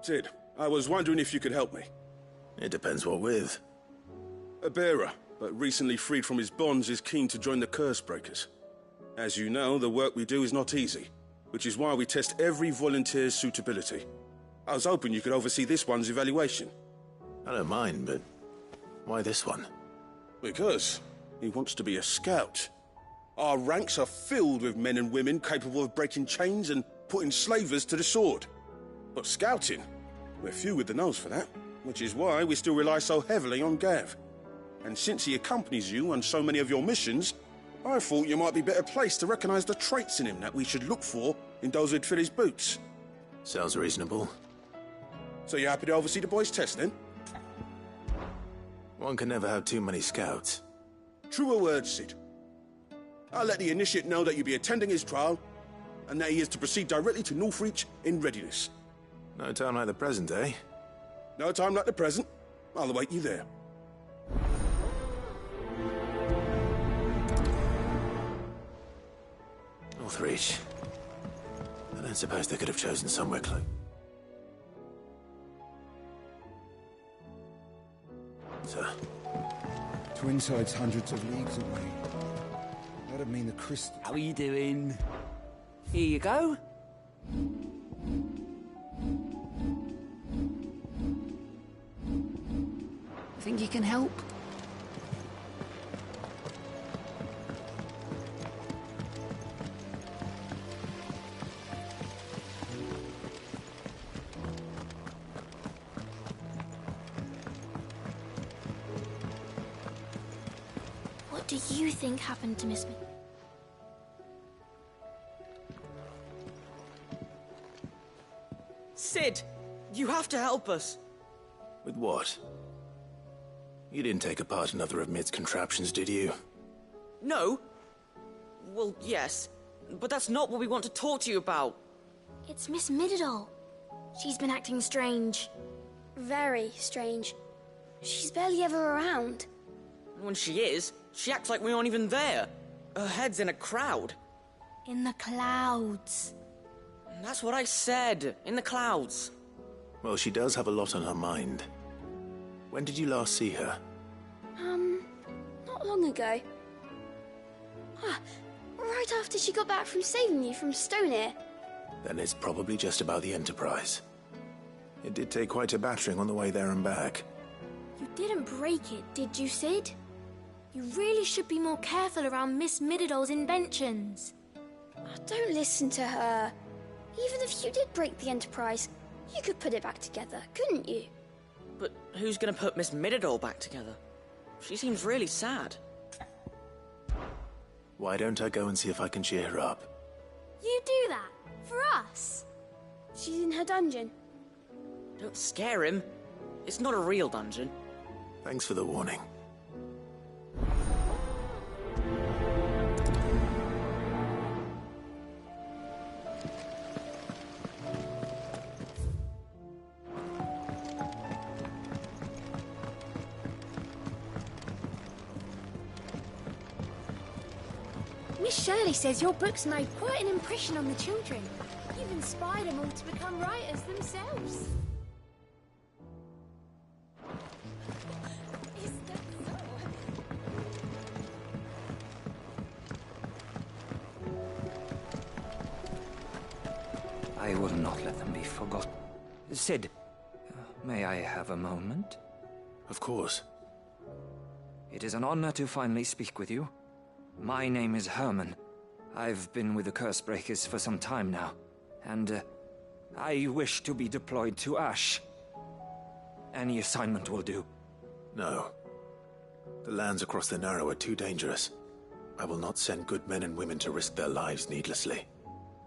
Sid, I was wondering if you could help me. It depends what with. A bearer, but recently freed from his bonds, is keen to join the Cursebreakers. As you know, the work we do is not easy, which is why we test every volunteer's suitability. I was hoping you could oversee this one's evaluation. I don't mind, but why this one? Because he wants to be a scout. Our ranks are filled with men and women capable of breaking chains and putting slavers to the sword. But scouting? We're few with the nose for that, which is why we still rely so heavily on Gav. And since he accompanies you on so many of your missions, I thought you might be better placed to recognize the traits in him that we should look for in those who'd fill his boots. Sounds reasonable. So you happy to oversee the boys' test, then? One can never have too many scouts. Truer words, Sid. I'll let the initiate know that you'll be attending his trial, and that he is to proceed directly to Northreach in readiness. No time like the present, eh? No time like the present. I'll await you there. Northreach. I don't suppose they could have chosen somewhere close. Sir. Twinside's hundreds of leagues away. That'd mean the crystal... How are you doing? Here you go. Think you can help? What do you think happened to Miss Mc... Sid! You have to help us! With what? You didn't take apart another of Mid's contraptions, did you? No. Well, yes. But that's not what we want to talk to you about. It's Miss Mididol. She's been acting strange. Very strange. She's barely ever around. When she is, she acts like we aren't even there. Her head's in a crowd. In the clouds. That's what I said. In the clouds. Well, she does have a lot on her mind. When did you last see her? Not long ago. Right after she got back from saving you from Stoneir. Then it's probably just about the Enterprise. It did take quite a battering on the way there and back. You didn't break it, did you, Sid? You really should be more careful around Miss Mididol's inventions. Don't listen to her. Even if you did break the Enterprise, you could put it back together, couldn't you? But who's gonna put Miss Mididol back together? She seems really sad. Why don't I go and see if I can cheer her up? You do that? For us? She's in her dungeon. Don't scare him. It's not a real dungeon. Thanks for the warning. Miss Shirley says your books made quite an impression on the children. You've inspired them all to become writers themselves. Is that so? I will not let them be forgotten. Sid, may I have a moment? Of course. It is an honor to finally speak with you. My name is Herman. I've been with the Cursebreakers for some time now, and I wish to be deployed to Ash. Any assignment will do. No. The lands across the Narrow are too dangerous. I will not send good men and women to risk their lives needlessly.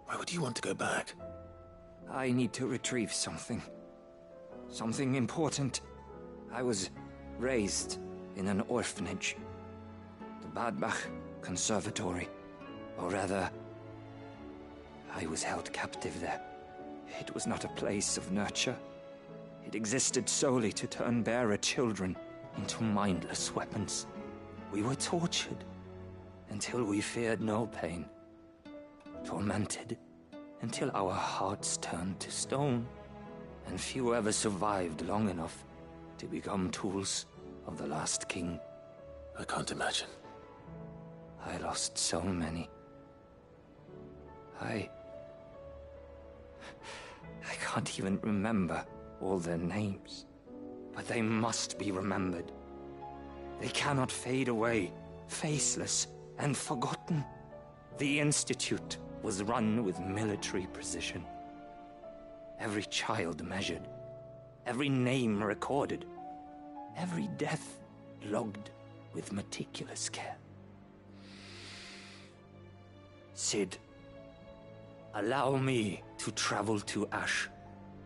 Why would you want to go back? I need to retrieve something. Something important. I was raised in an orphanage. The Badbach Conservatory. Or rather, I was held captive there. It was not a place of nurture. It existed solely to turn bearer children into mindless weapons. We were tortured until we feared no pain. Tormented until our hearts turned to stone. And few ever survived long enough to become tools of the last king. I can't imagine. I lost so many. I can't even remember all their names. But they must be remembered. They cannot fade away, faceless and forgotten. The Institute was run with military precision. Every child measured, every name recorded, every death logged with meticulous care. Cid, allow me to travel to Ash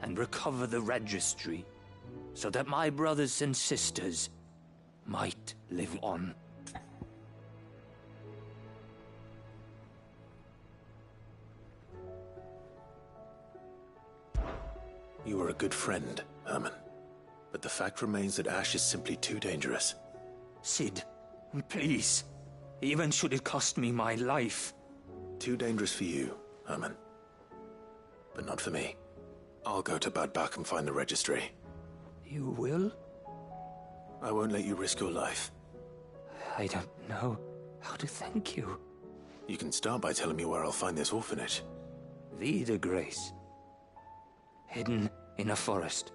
and recover the registry so that my brothers and sisters might live on. You are a good friend, Herman. But the fact remains that Ash is simply too dangerous. Cid, please. Even should it cost me my life. Too dangerous for you, Herman. But not for me. I'll go to Bad Bach and find the registry. You will? I won't let you risk your life. I don't know how to thank you. You can start by telling me where I'll find this orphanage. Vida Grace. Hidden in a forest,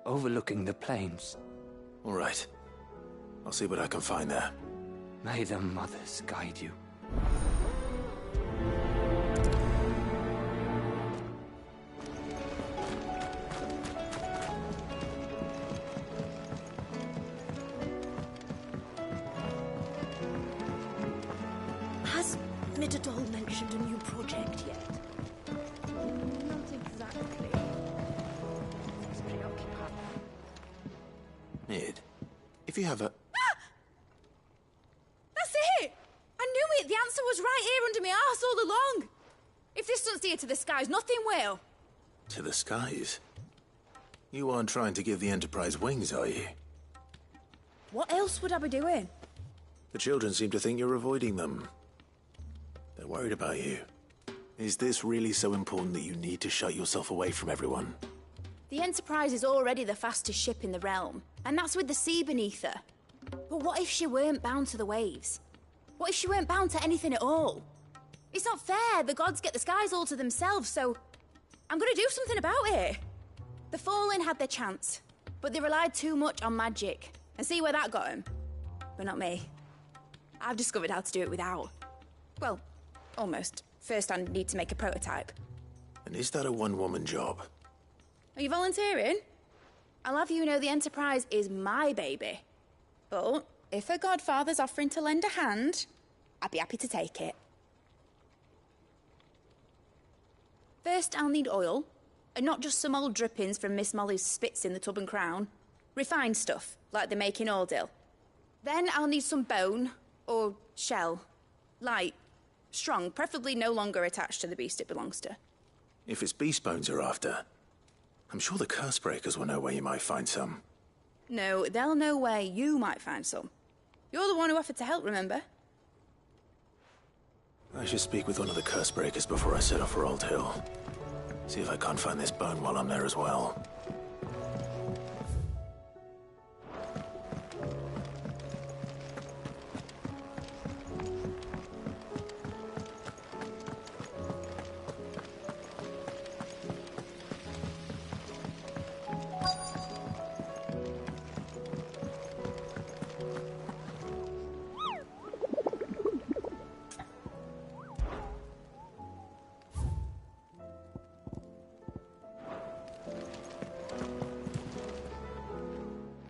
overlooking the plains. All right. I'll see what I can find there. May the mothers guide you. Has Midadol mentioned a new project yet? Not exactly. He's preoccupied. Nid, if you have a... That's it! I knew it! The answer was right here under my arse all along! If this doesn't steer to the skies, nothing will! To the skies? You aren't trying to give the Enterprise wings, are you? What else would I be doing? The children seem to think you're avoiding them. They're worried about you. Is this really so important that you need to shut yourself away from everyone? The Enterprise is already the fastest ship in the realm, and that's with the sea beneath her. But what if she weren't bound to the waves? What if she weren't bound to anything at all? It's not fair. The gods get the skies all to themselves, so I'm gonna do something about it. The Fallen had their chance, but they relied too much on magic. And see where that got them? But not me. I've discovered how to do it without. Well, almost. First, I need to make a prototype. And is that a one-woman job? Are you volunteering? I'll have you know the Enterprise is my baby. But if a godfather's offering to lend a hand, I'd be happy to take it. First, I'll need oil, and not just some old drippings from Miss Molly's spits in the Tub and Crown. Refined stuff, like they make in Ordil. Then I'll need some bone, or shell. Light, strong, preferably no longer attached to the beast it belongs to. If it's beast bones you're after, I'm sure the curse breakers will know where you might find some. No, they'll know where you might find some. You're the one who offered to help, remember? I should speak with one of the curse breakers before I set off for Old Hill. See if I can't find this bone while I'm there as well.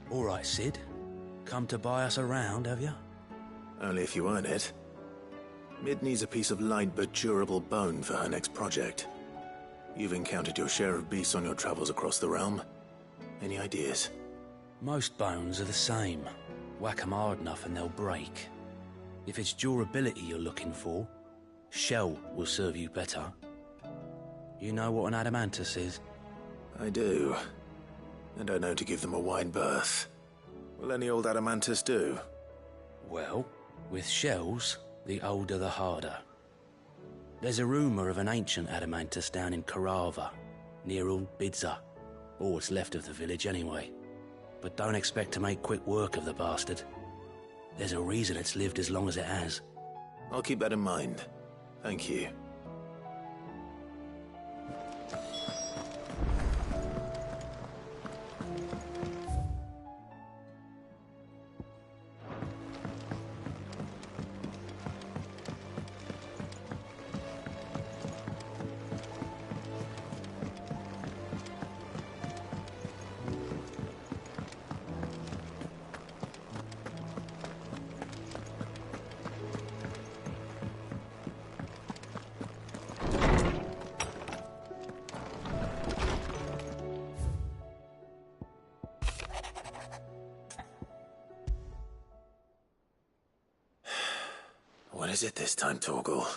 All right, Cid. Come to buy us around, have you? Only if you earn it. Mid needs a piece of light but durable bone for her next project. You've encountered your share of beasts on your travels across the realm. Any ideas? Most bones are the same. Whack 'em hard enough and they'll break. If it's durability you're looking for, shell will serve you better. You know what an adamantus is? I do. And I know to give them a wide berth. Will any old adamantus do? Well, with shells, the older the harder. There's a rumour of an ancient adamantus down in Karava, near Old Bidza. Or what's left of the village anyway. But don't expect to make quick work of the bastard. There's a reason it's lived as long as it has. I'll keep that in mind. Thank you. What is it this time, Torgal?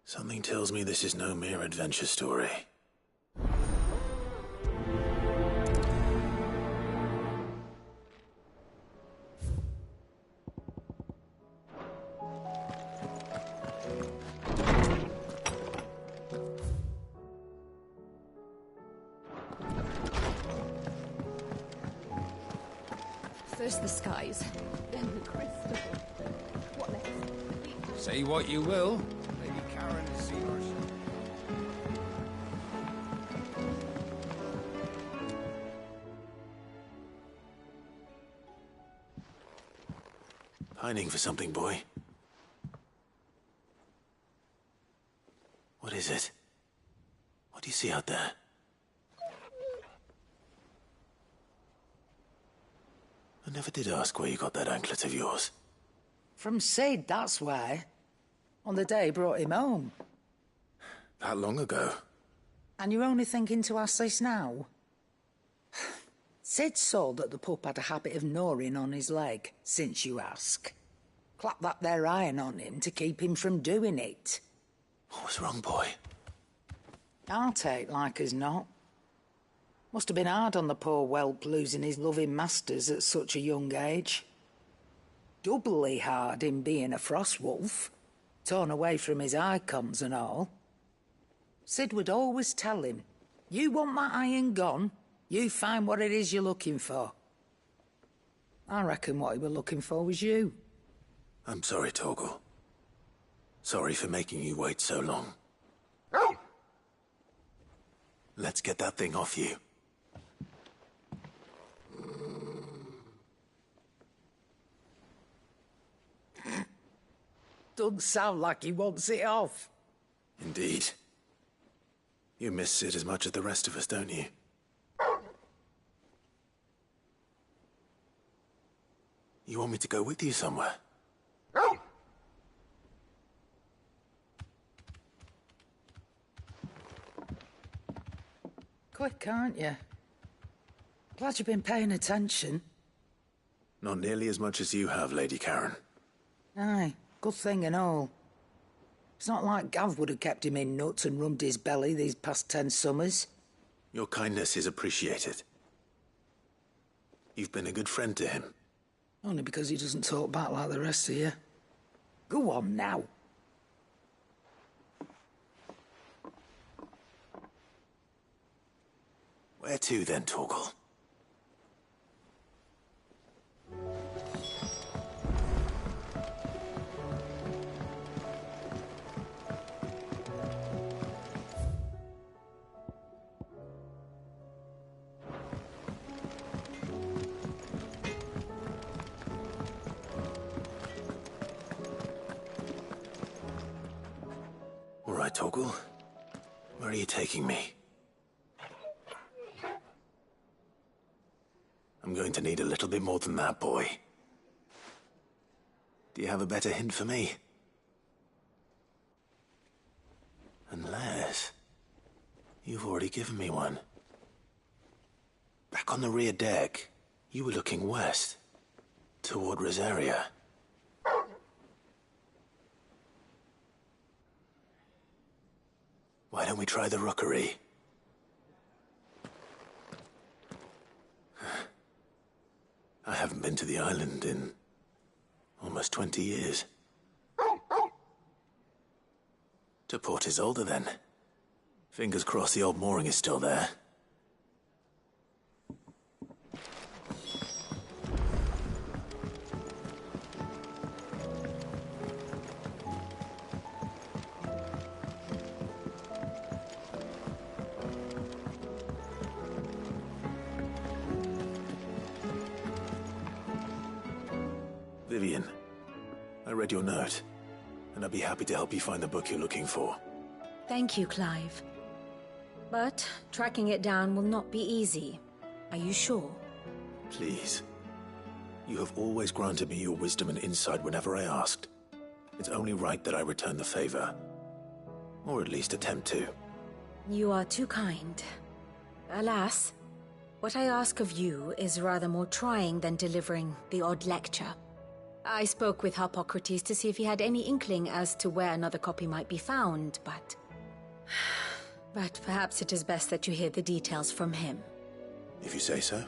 Something tells me this is no mere adventure story. First the skies, then the crystal. What next? Say what you will. Lady Karen has seen herself. Pining for something, boy. What is it? What do you see out there? I never did ask where you got that anklet of yours. From Sid, that's why. On the day he brought him home. That long ago? And you're only thinking to ask this now? Sid saw that the pup had a habit of gnawing on his leg, since you ask. Clap that there iron on him to keep him from doing it. What was wrong, boy? Heartache, like as not. Must have been hard on the poor whelp losing his loving masters at such a young age. Doubly hard in being a frost wolf, torn away from his icons and all. Sid would always tell him, you want that iron gone, you find what it is you're looking for. I reckon what he was looking for was you. I'm sorry, Torgal. Sorry for making you wait so long. Let's get that thing off you. Doesn't sound like he wants it off. Indeed. You miss Sid as much as the rest of us, don't you? You want me to go with you somewhere? Quick, aren't you? Glad you've been paying attention. Not nearly as much as you have, Lady Karen. Aye, good thing and all. It's not like Gav would have kept him in nuts and rubbed his belly these past 10 summers. Your kindness is appreciated. You've been a good friend to him. Only because he doesn't talk back like the rest of you. Go on now. Where to then, Torgal? All right, Torgal. Where are you taking me? I'm going to need a little bit more than that, boy. Do you have a better hint for me? Unless... you've already given me one. Back on the rear deck, you were looking west, toward Rosaria. Why don't we try the rookery? I haven't been to the island in almost 20 years. To Port Isolde, then. Fingers crossed the old mooring is still there. Vivian, I read your note, and I'd be happy to help you find the book you're looking for. Thank you, Clive. But tracking it down will not be easy. Are you sure? Please. You have always granted me your wisdom and insight whenever I asked. It's only right that I return the favor. Or at least attempt to. You are too kind. Alas, what I ask of you is rather more trying than delivering the odd lecture. I spoke with Harpocrates to see if he had any inkling as to where another copy might be found, but... But perhaps it is best that you hear the details from him. If you say so.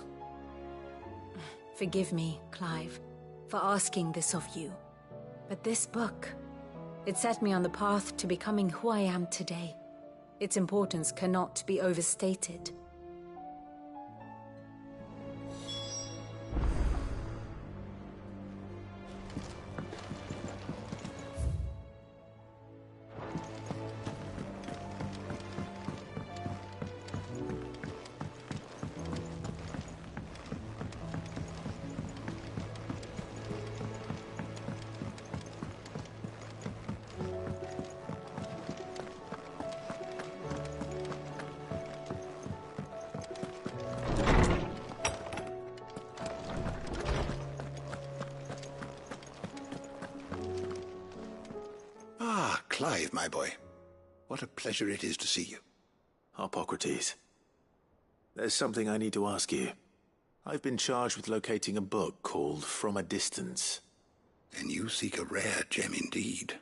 Forgive me, Clive, for asking this of you. But this book, it set me on the path to becoming who I am today. Its importance cannot be overstated. Clive, my boy. What a pleasure it is to see you. Harpocrates. There's something I need to ask you. I've been charged with locating a book called From a Distance. Then you seek a rare gem indeed.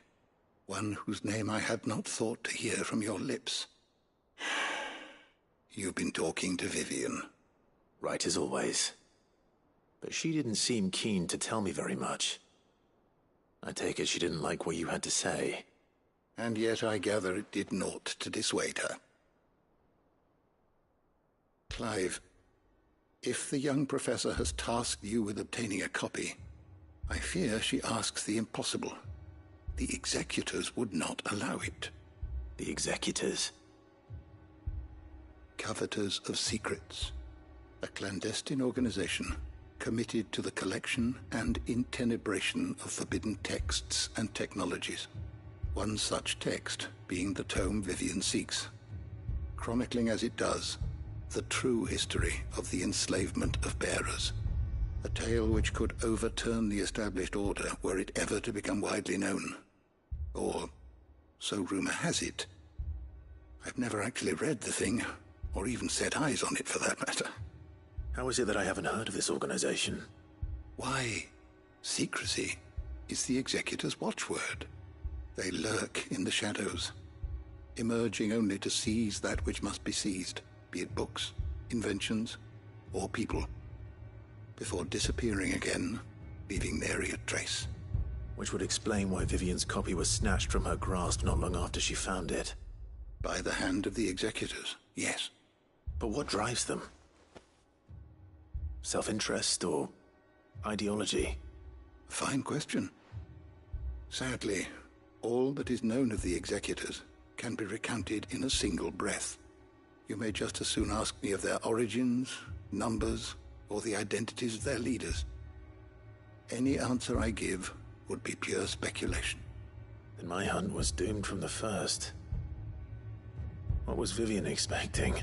One whose name I had not thought to hear from your lips. You've been talking to Vivian. Right as always. But she didn't seem keen to tell me very much. I take it she didn't like what you had to say. And yet I gather it did naught to dissuade her. Clive, if the young professor has tasked you with obtaining a copy, I fear she asks the impossible. The executors would not allow it. The executors? Coveters of Secrets. A clandestine organization committed to the collection and intenebration of forbidden texts and technologies. One such text being the tome Vivian seeks, chronicling as it does the true history of the enslavement of bearers. A tale which could overturn the established order were it ever to become widely known. Or, so rumor has it. I've never actually read the thing, or even set eyes on it for that matter. How is it that I haven't heard of this organization? Why, secrecy is the executor's watchword. They lurk in the shadows, emerging only to seize that which must be seized, be it books, inventions, or people, before disappearing again, leaving nary a trace. Which would explain why Vivian's copy was snatched from her grasp not long after she found it. By the hand of the executors, yes. But what drives them? Self-interest or ideology? Fine question. Sadly, all that is known of the executors can be recounted in a single breath. You may just as soon ask me of their origins, numbers, or the identities of their leaders. Any answer I give would be pure speculation. Then my hunt was doomed from the first. What was Vivian expecting?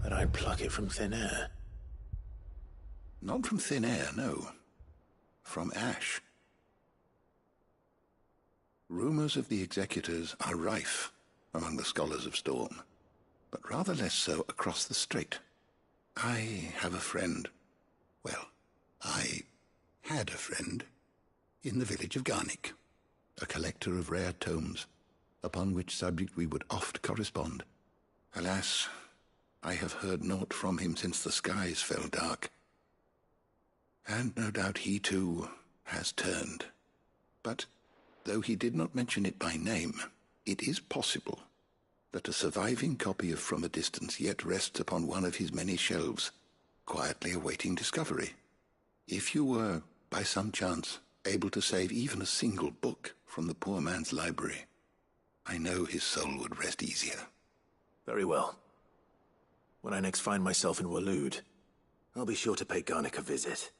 That I'd pluck it from thin air? Not from thin air, no. From ash. Rumors of the executors are rife among the scholars of Storm, but rather less so across the strait. I have a friend. Well, I had a friend in the village of Garnick, a collector of rare tomes, upon which subject we would oft correspond. Alas, I have heard naught from him since the skies fell dark. And no doubt he, too, has turned. But, though he did not mention it by name, it is possible that a surviving copy of From a Distance yet rests upon one of his many shelves, quietly awaiting discovery. If you were, by some chance, able to save even a single book from the poor man's library, I know his soul would rest easier. Very well. When I next find myself in Waloed, I'll be sure to pay Garnick a visit.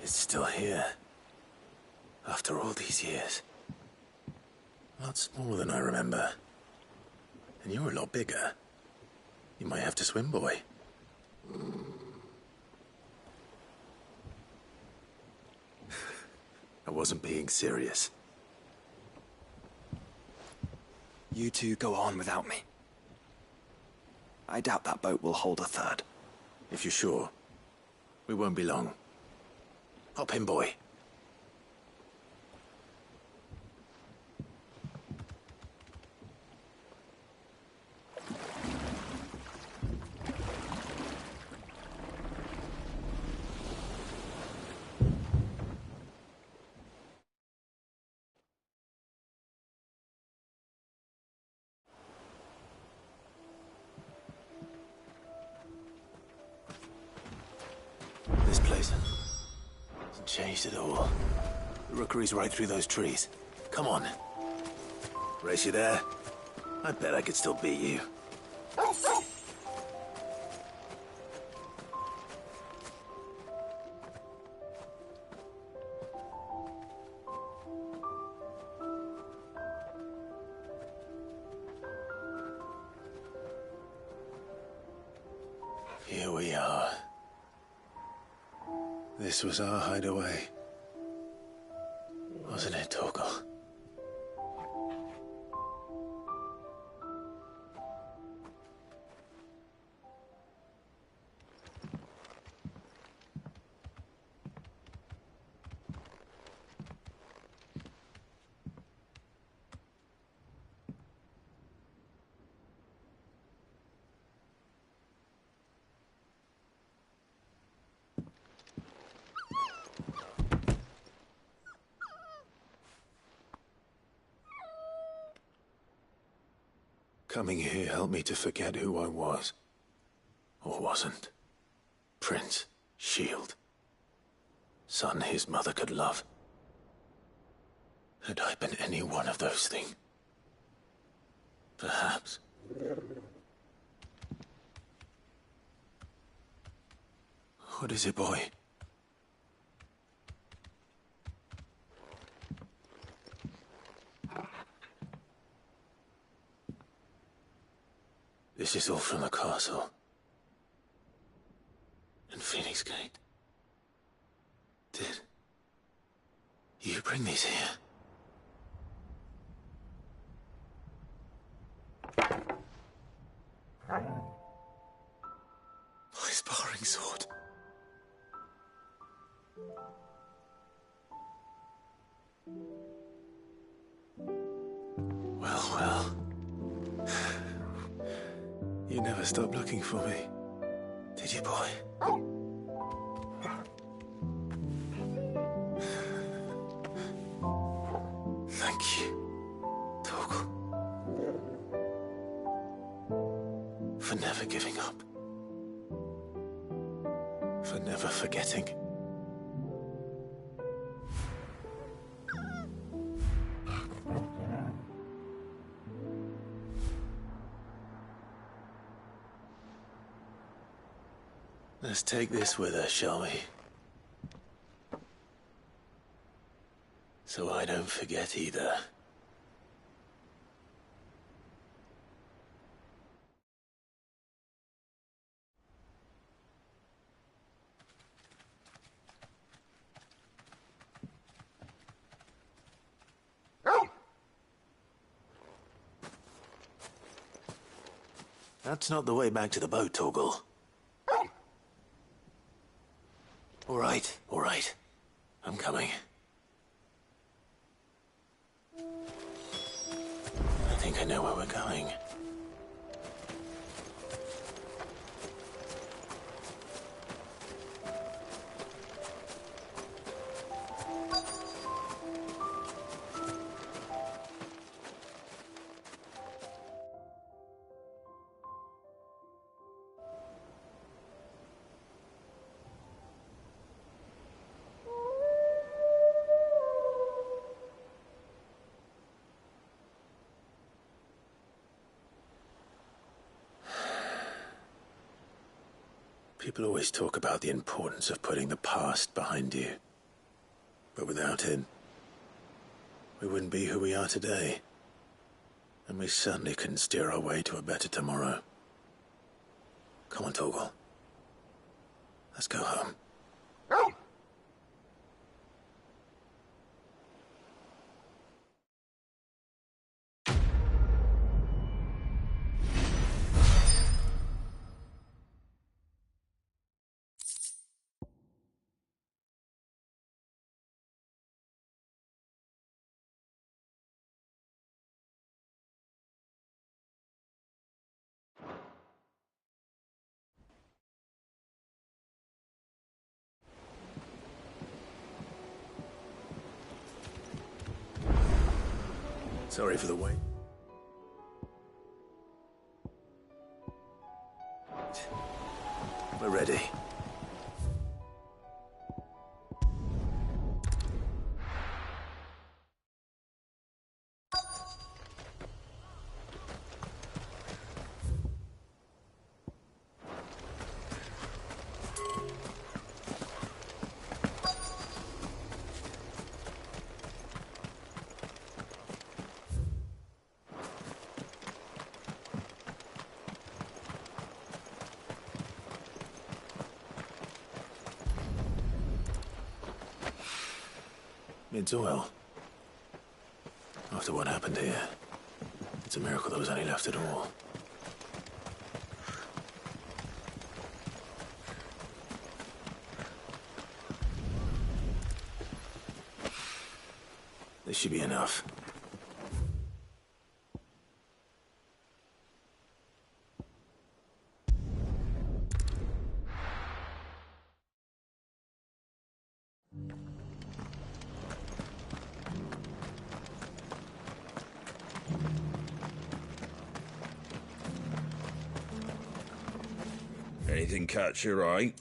It's still here. After all these years. A lot smaller than I remember. And you're a lot bigger. You might have to swim, boy. I wasn't being serious. You two go on without me. I doubt that boat will hold a third. If you're sure, we won't be long. Hop in, boy. This place hasn't changed at all. The rookery's right through those trees. Come on. Race you there? I bet I could still beat you. Here we are. This was our hideaway. Wasn't it, Torgal? Coming here helped me to forget who I was. Or wasn't. Prince, shield. Son his mother could love. Had I been any one of those things? Perhaps. What is it, boy? This is all from the castle. And Phoenix Gate. Did you bring these here? My sparring sword. Well, well. You never stopped looking for me, did you, boy? Thank you, Torgal. For never giving up. For never forgetting. Let's take this with us, shall we? So I don't forget either. That's not the way back to the boat, Torgal. All right. I'm coming. I think I know where we're going. People always talk about the importance of putting the past behind you. But without it, we wouldn't be who we are today. And we certainly couldn't steer our way to a better tomorrow. Come on, Torgal. Let's go home. Sorry for the wait. We're ready. It's oil. After what happened here, it's a miracle there was any left at all. This should be enough. Anything catch your eye?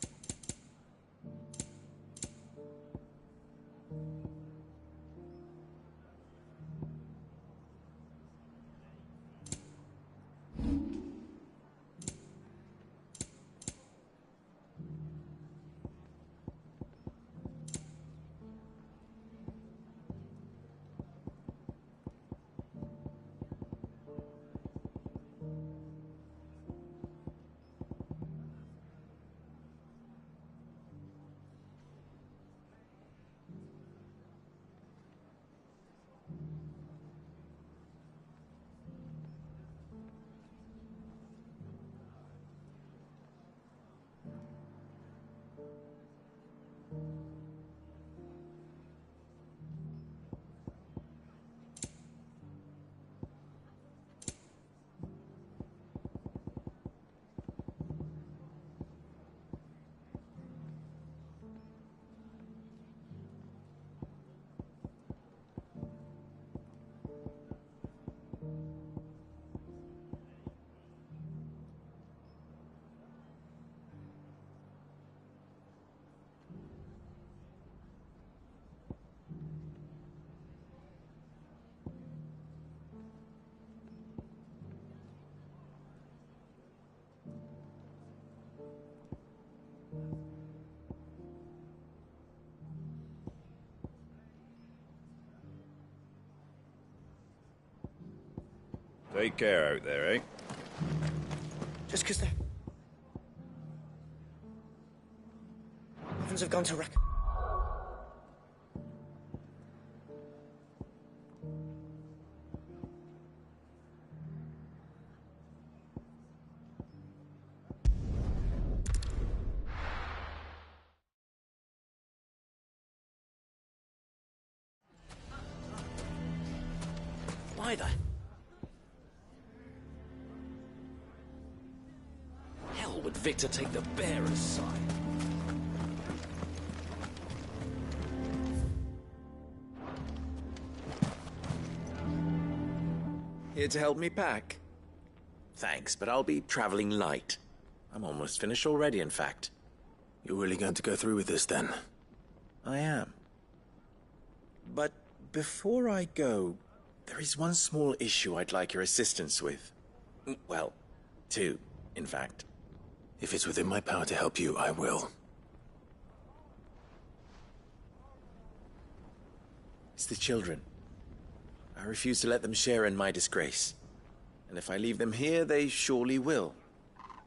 Take care out there, eh? Just because the heavens have gone to wreck. Why the hell would Victor take the bearer's side? Here to help me pack? Thanks, but I'll be traveling light. I'm almost finished already, in fact. You're really going to go through with this, then? I am. But before I go, there is one small issue I'd like your assistance with. Well, two, in fact. If it's within my power to help you, I will. It's the children. I refuse to let them share in my disgrace. And if I leave them here, they surely will.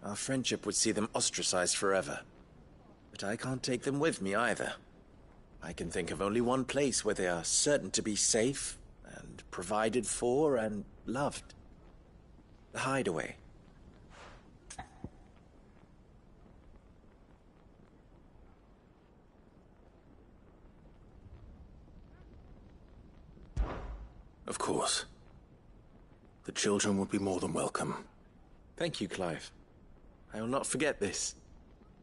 Our friendship would see them ostracized forever. But I can't take them with me either. I can think of only one place where they are certain to be safe, and provided for, and loved. The Hideaway. Of course. The children would be more than welcome. Thank you, Clive. I will not forget this.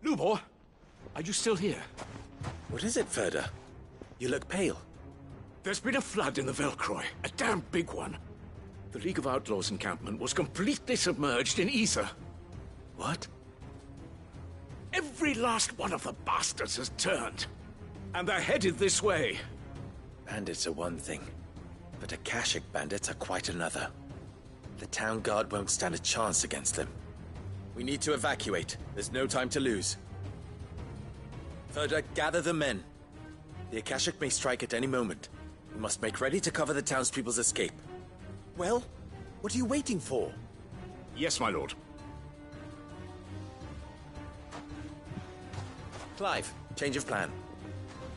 Lubor, are you still here? What is it, Ferda? You look pale. There's been a flood in the Velcroy, a damn big one. The League of Outlaws encampment was completely submerged in ether. What? Every last one of the bastards has turned. And they're headed this way. Bandits are one thing, but Akashic bandits are quite another. The town guard won't stand a chance against them. We need to evacuate. There's no time to lose. Ferda, gather the men. The Akashic may strike at any moment. We must make ready to cover the townspeople's escape. Well, what are you waiting for? Yes, my lord. Clive, change of plan.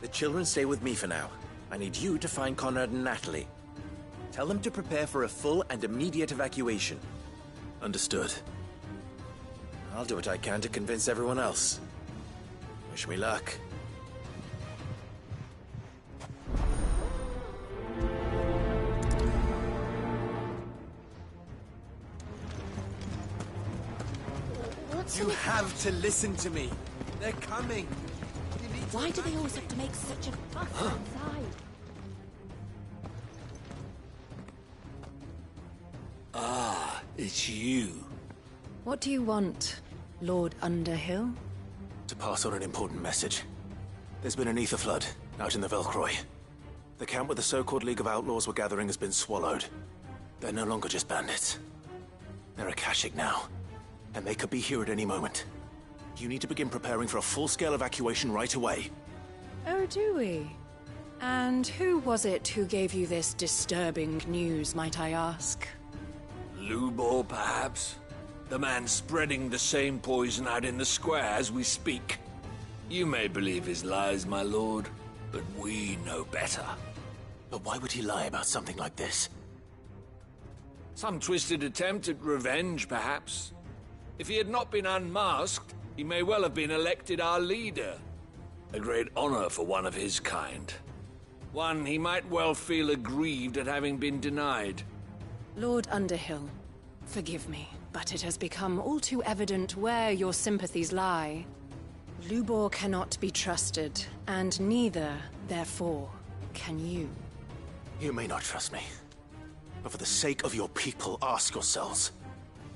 The children stay with me for now. I need you to find Conrad and Natalie. Tell them to prepare for a full and immediate evacuation. Understood. I'll do what I can to convince everyone else. Wish me luck. You have to listen to me. They're coming. Why do they always have to make such a fuss outside? Ah, it's you. What do you want, Lord Underhill? To pass on an important message. There's been an ether flood out in the Velcroy. The camp where the so-called League of Outlaws were gathering has been swallowed. They're no longer just bandits. They're Akashic now, and they could be here at any moment. You need to begin preparing for a full-scale evacuation right away. Oh, do we? And who was it who gave you this disturbing news, might I ask? Lubor, perhaps? The man spreading the same poison out in the square as we speak. You may believe his lies, my lord, but we know better. But why would he lie about something like this? Some twisted attempt at revenge, perhaps. If he had not been unmasked, he may well have been elected our leader. A great honor for one of his kind. One he might well feel aggrieved at having been denied. Lord Underhill, forgive me, but it has become all too evident where your sympathies lie. Lubor cannot be trusted, and neither, therefore, can you. You may not trust me, but for the sake of your people, ask yourselves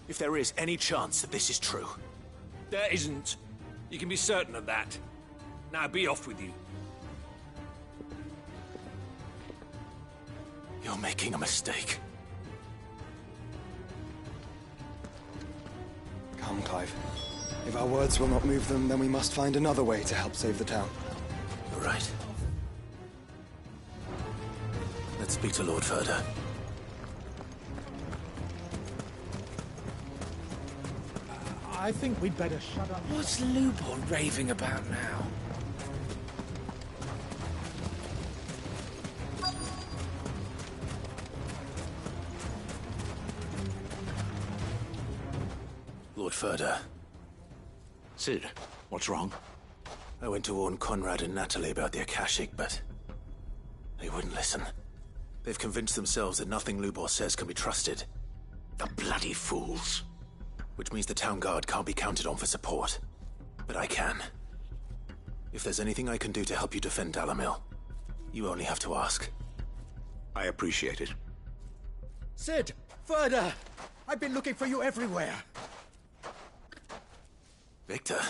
if there is any chance that this is true. There isn't. You can be certain of that. Now be off with you. You're making a mistake. Come, Clive. If our words will not move them, then we must find another way to help save the town. You're right. Let's speak to Lord Ferda. I think we'd better shut up. What's Lubor raving about now? Lord Ferda. Sid, what's wrong? I went to warn Conrad and Natalie about the Akashic, but they wouldn't listen. They've convinced themselves that nothing Lubor says can be trusted. The bloody fools. Which means the town guard can't be counted on for support. But I can. If there's anything I can do to help you defend Dalamil, you only have to ask. I appreciate it. Sid! Ferda! I've been looking for you everywhere. Victor?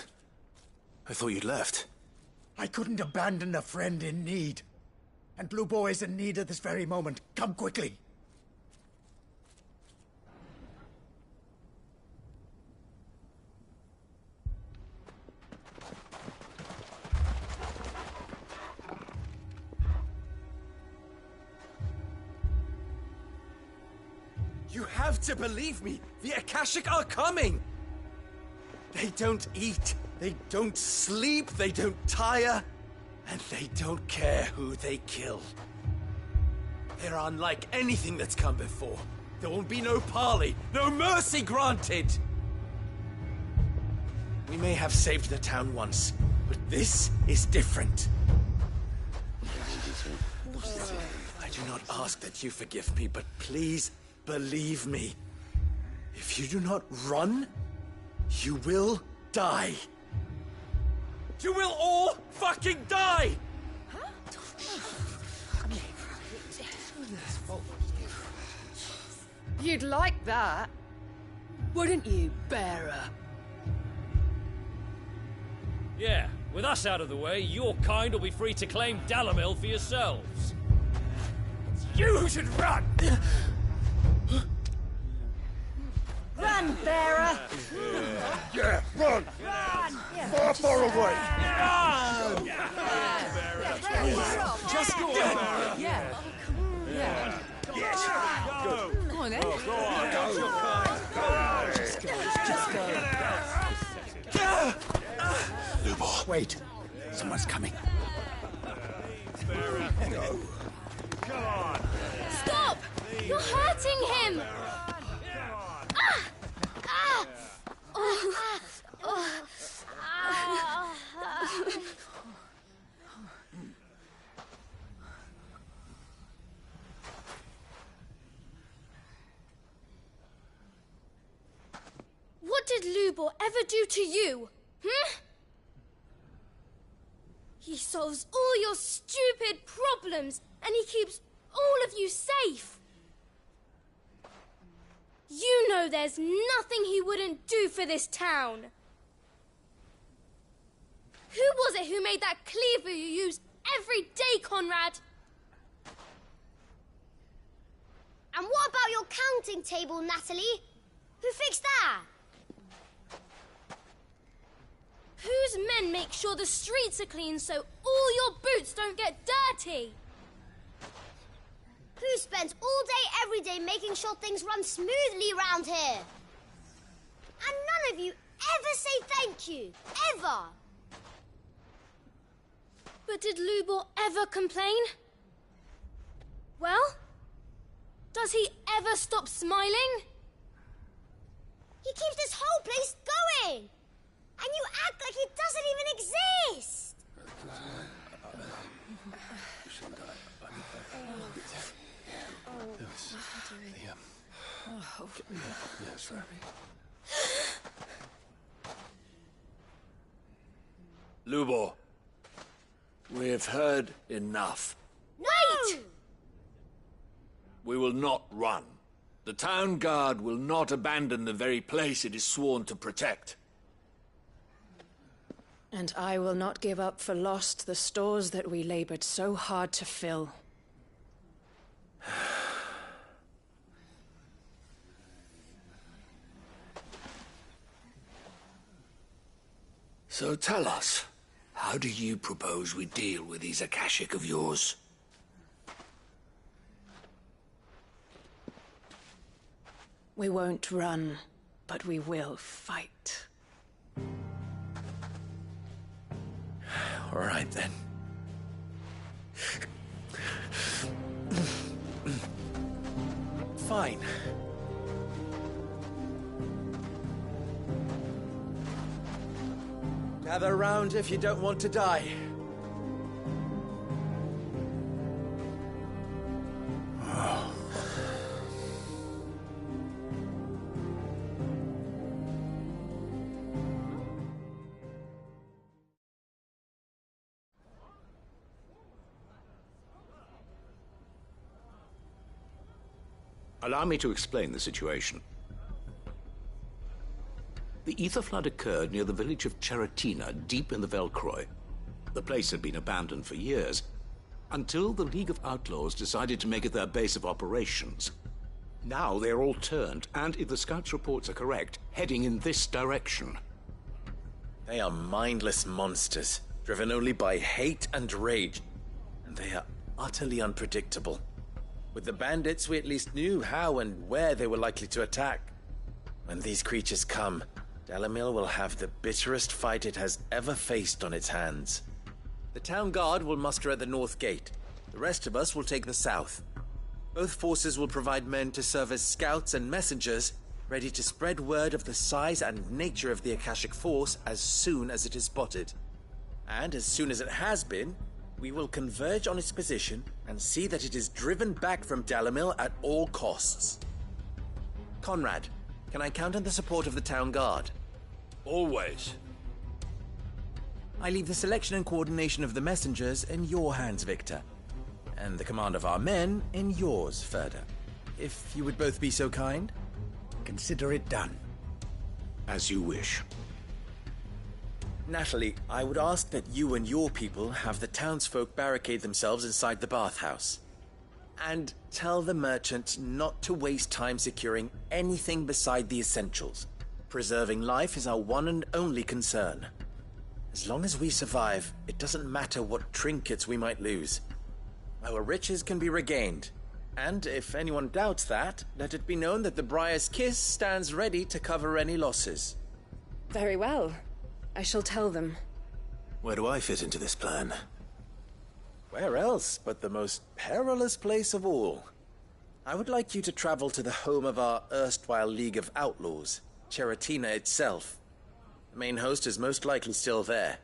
I thought you'd left. I couldn't abandon a friend in need. And Lubor is in need at this very moment. Come quickly. have to believe me. The Akashic are coming. They don't eat, they don't sleep, they don't tire, and they don't care who they kill. They're unlike anything that's come before. There will be no parley, no mercy granted. We may have saved the town once, but this is different. I do not ask that you forgive me, but please believe me. If you do not run, you will die. You will all fucking die! You'd like that, wouldn't you, bearer? Yeah, with us out of the way, your kind will be free to claim Dalamil for yourselves. You should run! Run, bearer! Yeah, run! Run! Far, far away! Run! Just go on! Yeah. Yeah. Yes! Go! Come on, then. Go on! Go! Just go! Lubor. Wait. Someone's coming. Go. Come on! Stop! You're hurting him! What did Lubor ever do to you? He solves all your stupid problems, and he keeps all of you safe. You know there's nothing he wouldn't do for this town. Who was it who made that cleaver you use every day, Conrad? And what about your counting table, Natalie? Who fixed that? Whose men make sure the streets are clean so all your boots don't get dirty? Who spends all day, every day making sure things run smoothly around here? And none of you ever say thank you. Ever. But did Lubor ever complain? Well, does he ever stop smiling? He keeps this whole place going. And you act like it doesn't even exist. Lubor, we've heard enough. Wait! We will not run. The town guard will not abandon the very place it is sworn to protect. And I will not give up for lost the stores that we labored so hard to fill. So tell us, how do you propose we deal with these Akashic of yours? We won't run, but we will fight. All right, then. Fine. Gather round if you don't want to die. Allow me to explain the situation. The ether flood occurred near the village of Cheratina, deep in the Velcroy. The place had been abandoned for years, until the League of Outlaws decided to make it their base of operations. Now they're all turned, and if the scouts' reports are correct, heading in this direction. They are mindless monsters, driven only by hate and rage, and they are utterly unpredictable. With the bandits, we at least knew how and where they were likely to attack. When these creatures come, Dalamil will have the bitterest fight it has ever faced on its hands. The town guard will muster at the north gate. The rest of us will take the south. Both forces will provide men to serve as scouts and messengers, ready to spread word of the size and nature of the Akashic force as soon as it is spotted. And as soon as it has been, we will converge on its position and see that it is driven back from Dalamil at all costs. Conrad, can I count on the support of the town guard? Always. I leave the selection and coordination of the messengers in your hands, Victor. And the command of our men in yours, Ferda. If you would both be so kind. Consider it done. As you wish. Natalie, I would ask that you and your people have the townsfolk barricade themselves inside the bathhouse. And tell the merchant not to waste time securing anything beside the essentials. Preserving life is our one and only concern. As long as we survive, it doesn't matter what trinkets we might lose. Our riches can be regained. And if anyone doubts that, let it be known that the Briar's Kiss stands ready to cover any losses. Very well. I shall tell them. Where do I fit into this plan? Where else but the most perilous place of all? I would like you to travel to the home of our erstwhile League of Outlaws, Cheratina itself. The main host is most likely still there,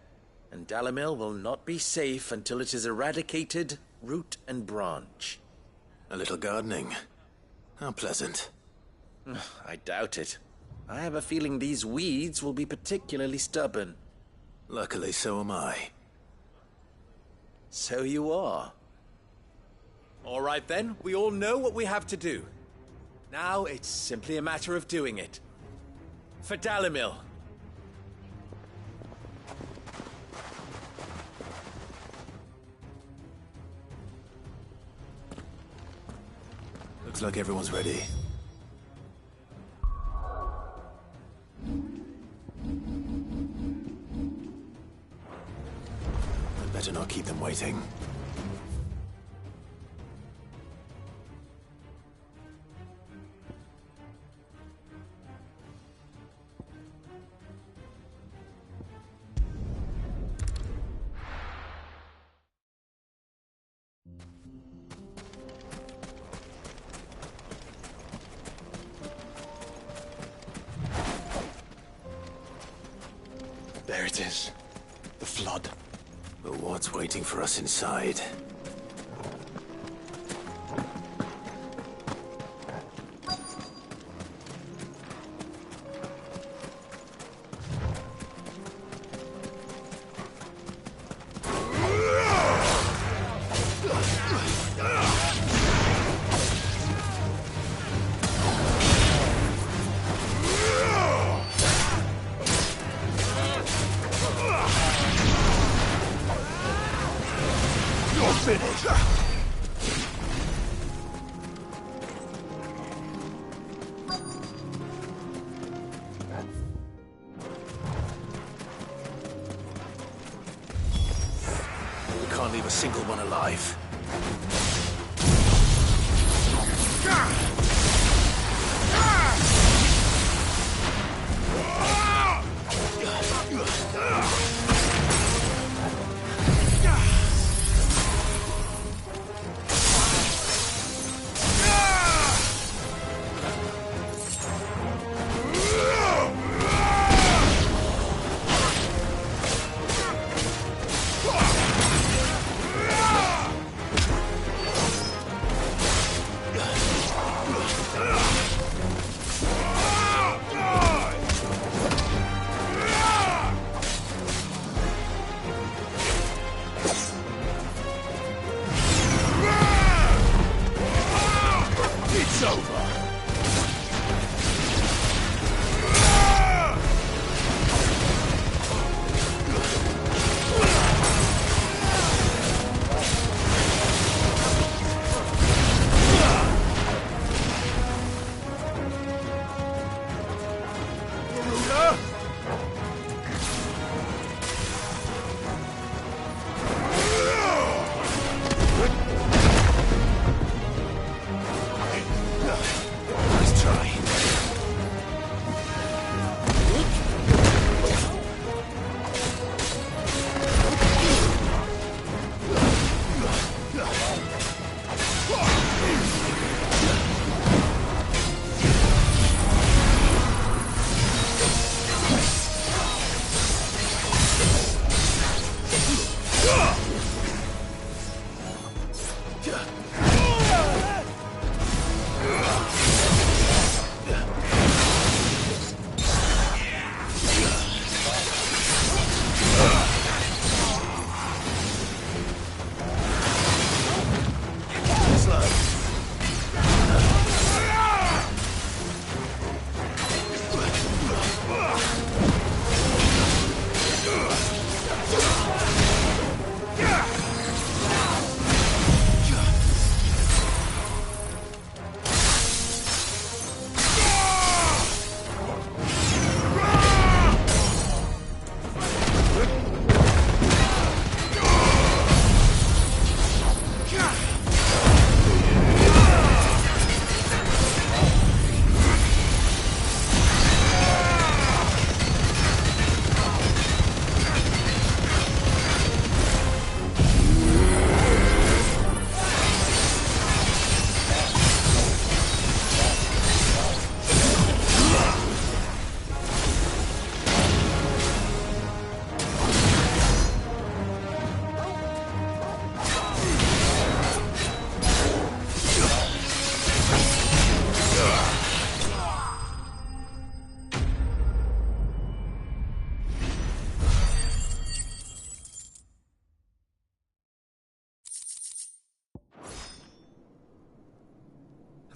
and Dalamil will not be safe until it is eradicated root and branch. A little gardening. How pleasant. I doubt it. I have a feeling these weeds will be particularly stubborn. Luckily, so am I. So you are. All right then, we all know what we have to do. Now it's simply a matter of doing it. For Dalamil. Looks like everyone's ready. I'd better not keep them waiting. There it is. The flood. But what's waiting for us inside? We can't leave a single one alive.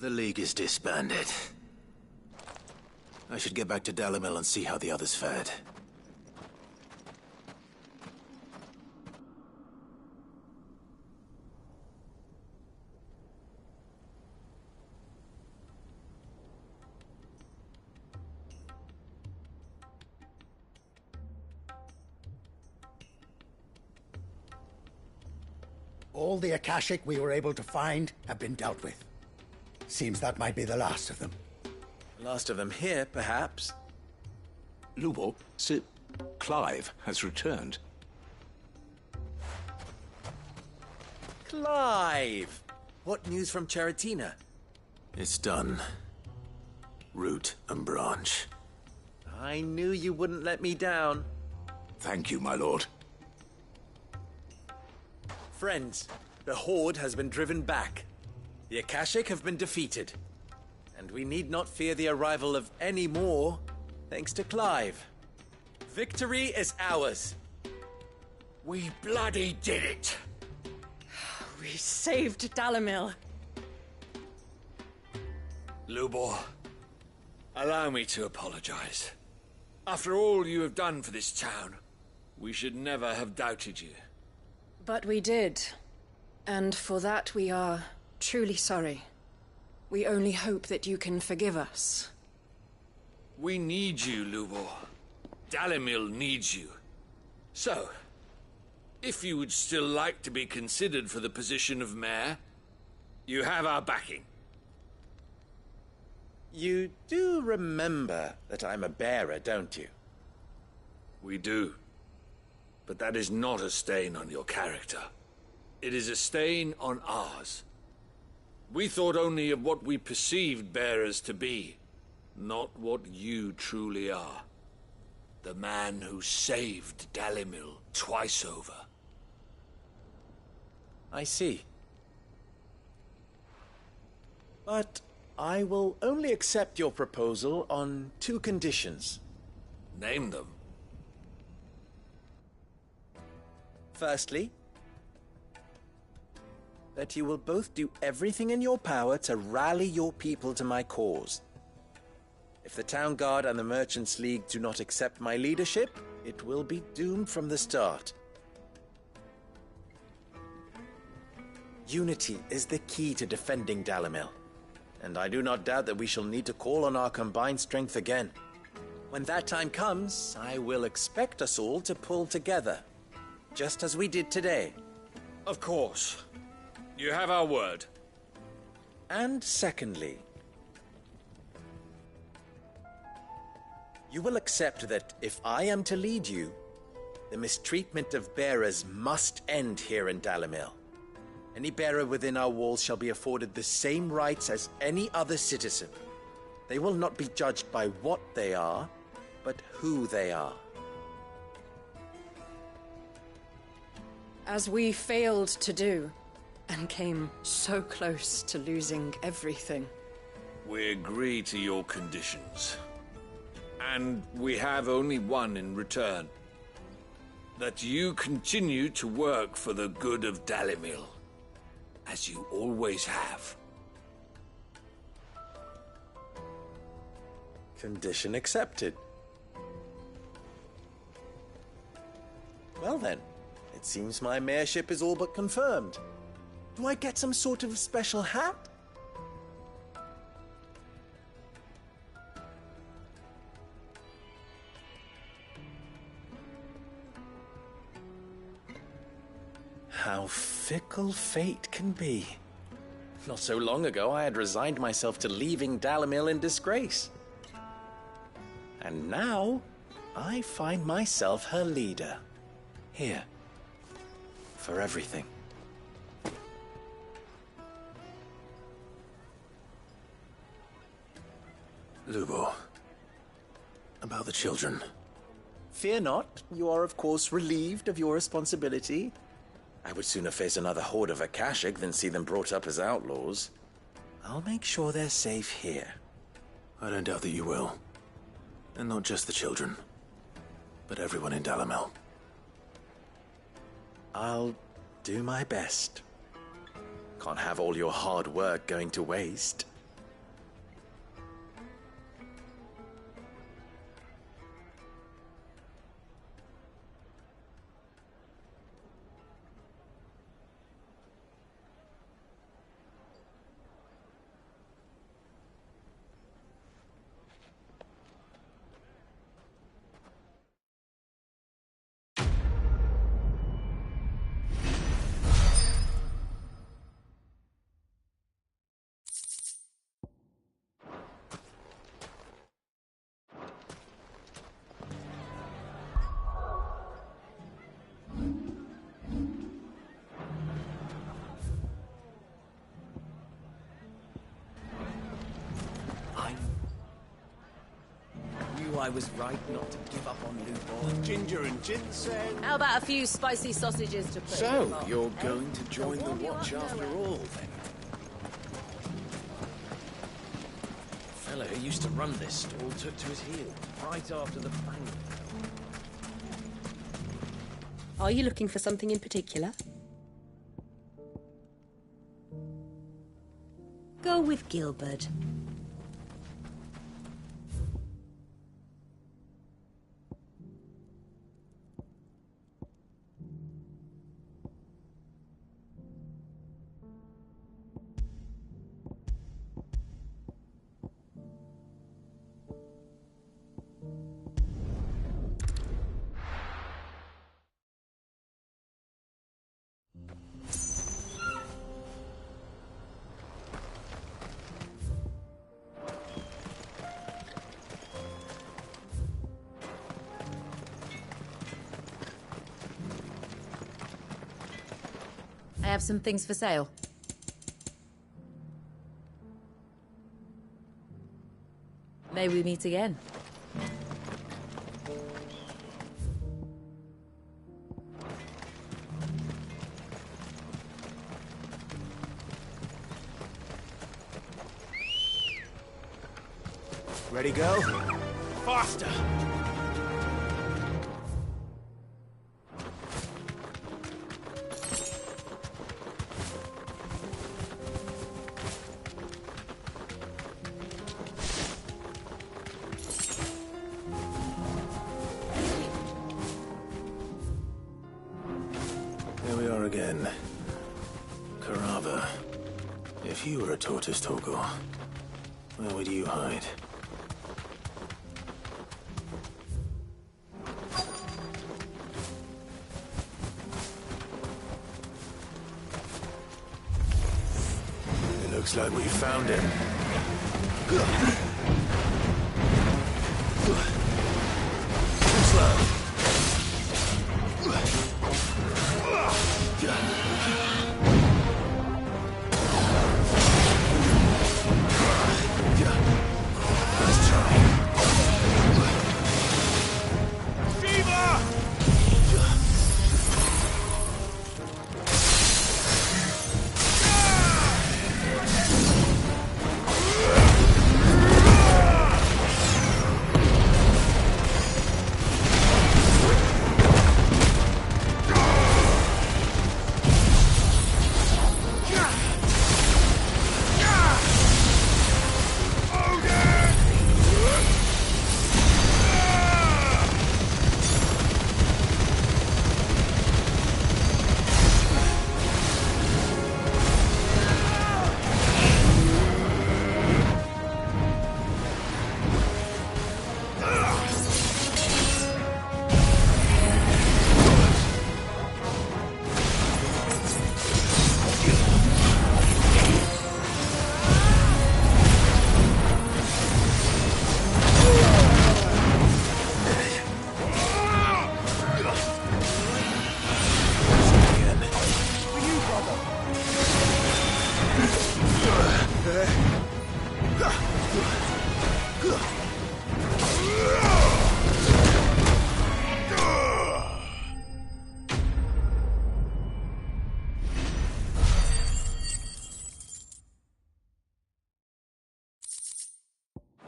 The League is disbanded. I should get back to Dalimil and see how the others fared. All the Akashic we were able to find have been dealt with. Seems that might be the last of them. Last of them here, perhaps. Lubor, Sir Clive has returned. Clive! What news from Charatina? It's done. Root and branch. I knew you wouldn't let me down. Thank you, my lord. Friends, the Horde has been driven back. The Akashic have been defeated. And we need not fear the arrival of any more, thanks to Clive. Victory is ours. We bloody did it! We saved Dalimil. Lubor, allow me to apologize. After all you have done for this town, we should never have doubted you. But we did. And for that we are truly sorry. We only hope that you can forgive us. We need you, Lubor. Dalimil needs you. So, if you would still like to be considered for the position of mayor, you have our backing. You do remember that I'm a bearer, don't you? We do. But that is not a stain on your character. It is a stain on ours. We thought only of what we perceived bearers to be, not what you truly are. The man who saved Dalimil twice over. I see. But I will only accept your proposal on 2 conditions. Name them. Firstly, that you will both do everything in your power to rally your people to my cause. If the Town Guard and the Merchants League do not accept my leadership, it will be doomed from the start. Unity is the key to defending Dalimil, and I do not doubt that we shall need to call on our combined strength again. When that time comes, I will expect us all to pull together, just as we did today. Of course. You have our word. And secondly, you will accept that if I am to lead you, the mistreatment of bearers must end here in Dalimil. Any bearer within our walls shall be afforded the same rights as any other citizen. They will not be judged by what they are, but who they are. As we failed to do, and came so close to losing everything. We agree to your conditions. And we have only one in return. That you continue to work for the good of Dalimil, as you always have. Condition accepted. Well then, it seems my mayorship is all but confirmed. Do I get some sort of special hat? How fickle fate can be. Not so long ago, I had resigned myself to leaving Dalimil in disgrace. And now, I find myself her leader. Here. For everything. Lubor, about the children. Fear not. You are, of course, relieved of your responsibility. I would sooner face another horde of Akashic than see them brought up as outlaws. I'll make sure they're safe here. I don't doubt that you will. And not just the children, but everyone in Dalimil. I'll do my best. Can't have all your hard work going to waste. I was right not to give up on Lubor. Ginger and ginseng. How about a few spicy sausages to put in the So, pot, you're eh? going to join the Watch after all, then? The fellow who used to run this stall took to his heel right after the bang. Are you looking for something in particular? Go with Gilbert. I have some things for sale. May we meet again? Ready, go? Faster! Here we are again. Carava. If you were a tortoise, Torgor, where would you hide? It looks like we found him. Slow. Let's try.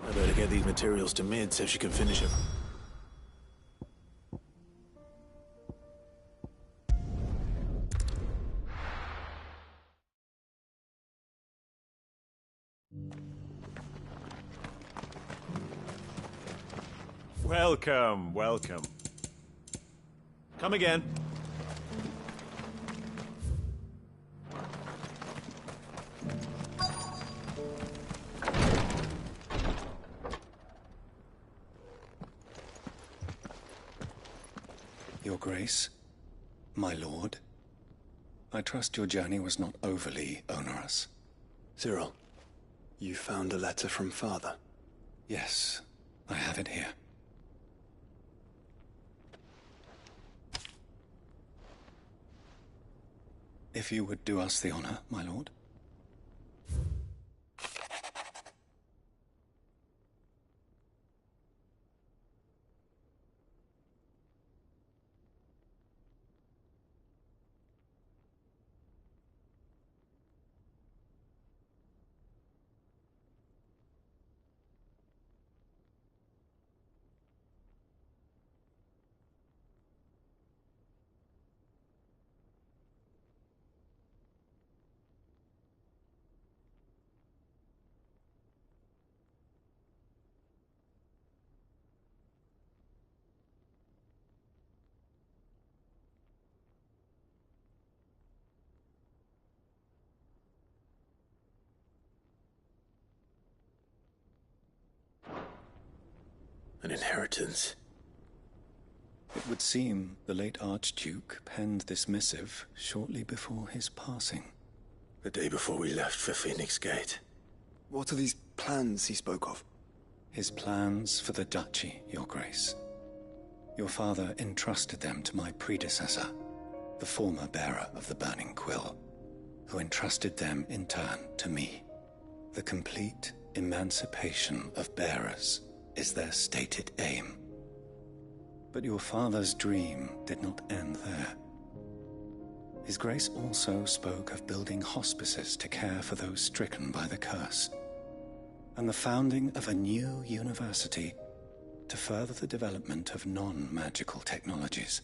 I better get these materials to Mid so she can finish them. Welcome, welcome. Come again. Your Grace, my lord, I trust your journey was not overly onerous. Cyril, you found a letter from Father? Yes, I have it here. If you would do us the honor, my lord. An inheritance. It would seem the late Archduke penned this missive shortly before his passing. The day before we left for Phoenix Gate. What are these plans he spoke of? His plans for the duchy, Your Grace. Your father entrusted them to my predecessor, the former bearer of the Burning Quill, who entrusted them in turn to me. The complete emancipation of bearers is their stated aim. But your father's dream did not end there. His Grace also spoke of building hospices to care for those stricken by the curse, and the founding of a new university to further the development of non-magical technologies.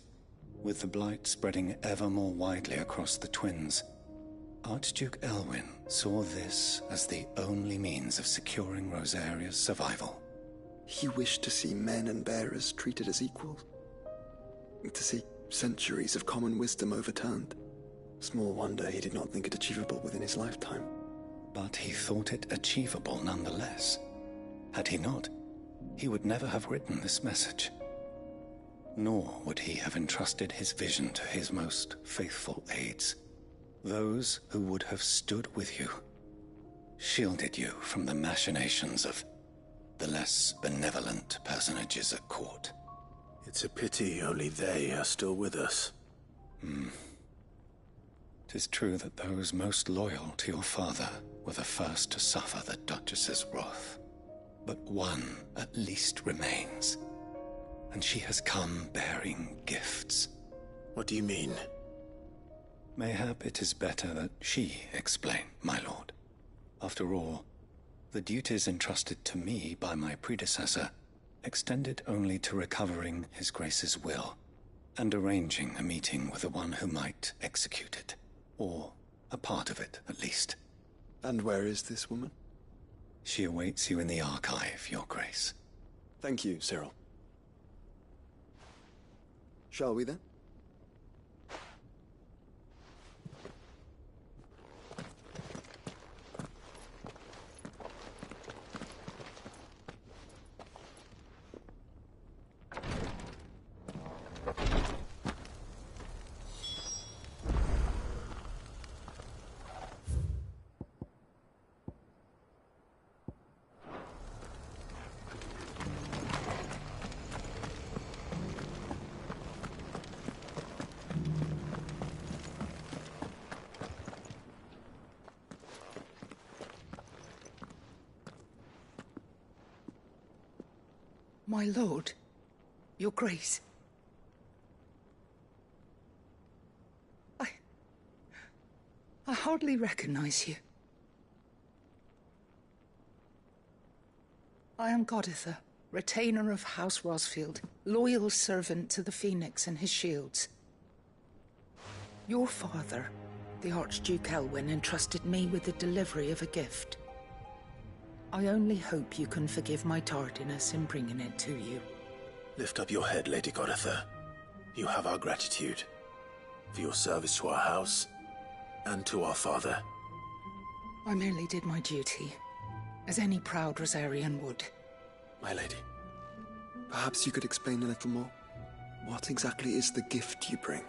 With the blight spreading ever more widely across the twins, Archduke Elwyn saw this as the only means of securing Rosaria's survival. He wished to see men and bearers treated as equals. To see centuries of common wisdom overturned. Small wonder he did not think it achievable within his lifetime. But he thought it achievable nonetheless. Had he not, he would never have written this message. Nor would he have entrusted his vision to his most faithful aides, those who would have stood with you, shielded you from the machinations of the less benevolent personages at court. It's a pity only they are still with us. 'Tis true that those most loyal to your father were the first to suffer the Duchess's wrath. But one at least remains, and she has come bearing gifts. What do you mean? Mayhap it is better that she explain, my lord. After all, the duties entrusted to me by my predecessor extended only to recovering His Grace's will and arranging a meeting with the one who might execute it, or a part of it at least. And where is this woman? She awaits you in the archive, Your Grace. Thank you, Cyril. Shall we then? My lord, Your Grace. I hardly recognize you. I am Goditha, retainer of House Rosfield, loyal servant to the Phoenix and his shields. Your father, the Archduke Elwyn, entrusted me with the delivery of a gift. I only hope you can forgive my tardiness in bringing it to you. Lift up your head, Lady Goditha. You have our gratitude for your service to our house and to our father. I merely did my duty, as any proud Rosarian would. My lady. Perhaps you could explain a little more. What exactly is the gift you bring?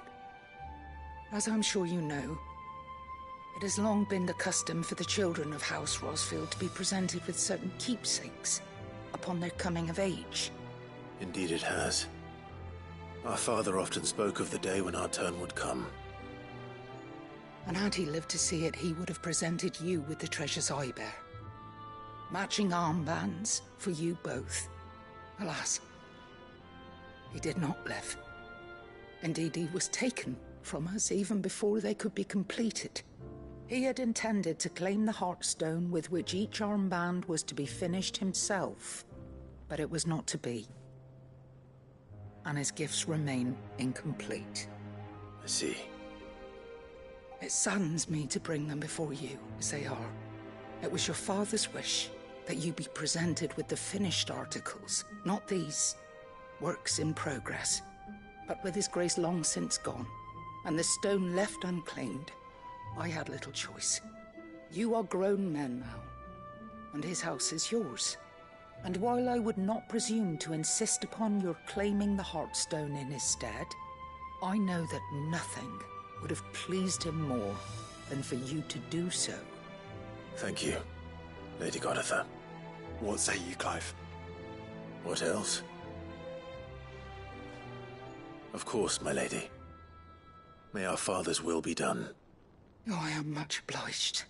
As I'm sure you know, it has long been the custom for the children of House Rosfield to be presented with certain keepsakes upon their coming of age. Indeed it has. Our father often spoke of the day when our turn would come. And had he lived to see it, he would have presented you with the treasures I bear. Matching armbands for you both. Alas, he did not live. Indeed, he was taken from us even before they could be completed. He had intended to claim the Heartstone with which each armband was to be finished himself, but it was not to be. And his gifts remain incomplete. I see. It saddens me to bring them before you, as they are. It was your father's wish that you be presented with the finished articles, not these works in progress. But with His Grace long since gone, and the stone left unclaimed, I had little choice. You are grown men now, and his house is yours. And while I would not presume to insist upon your claiming the Heartstone in his stead, I know that nothing would have pleased him more than for you to do so. Thank you, Lady Goditha. What say you, Clive? What else? Of course, my lady. May our father's will be done. Oh, I am much obliged.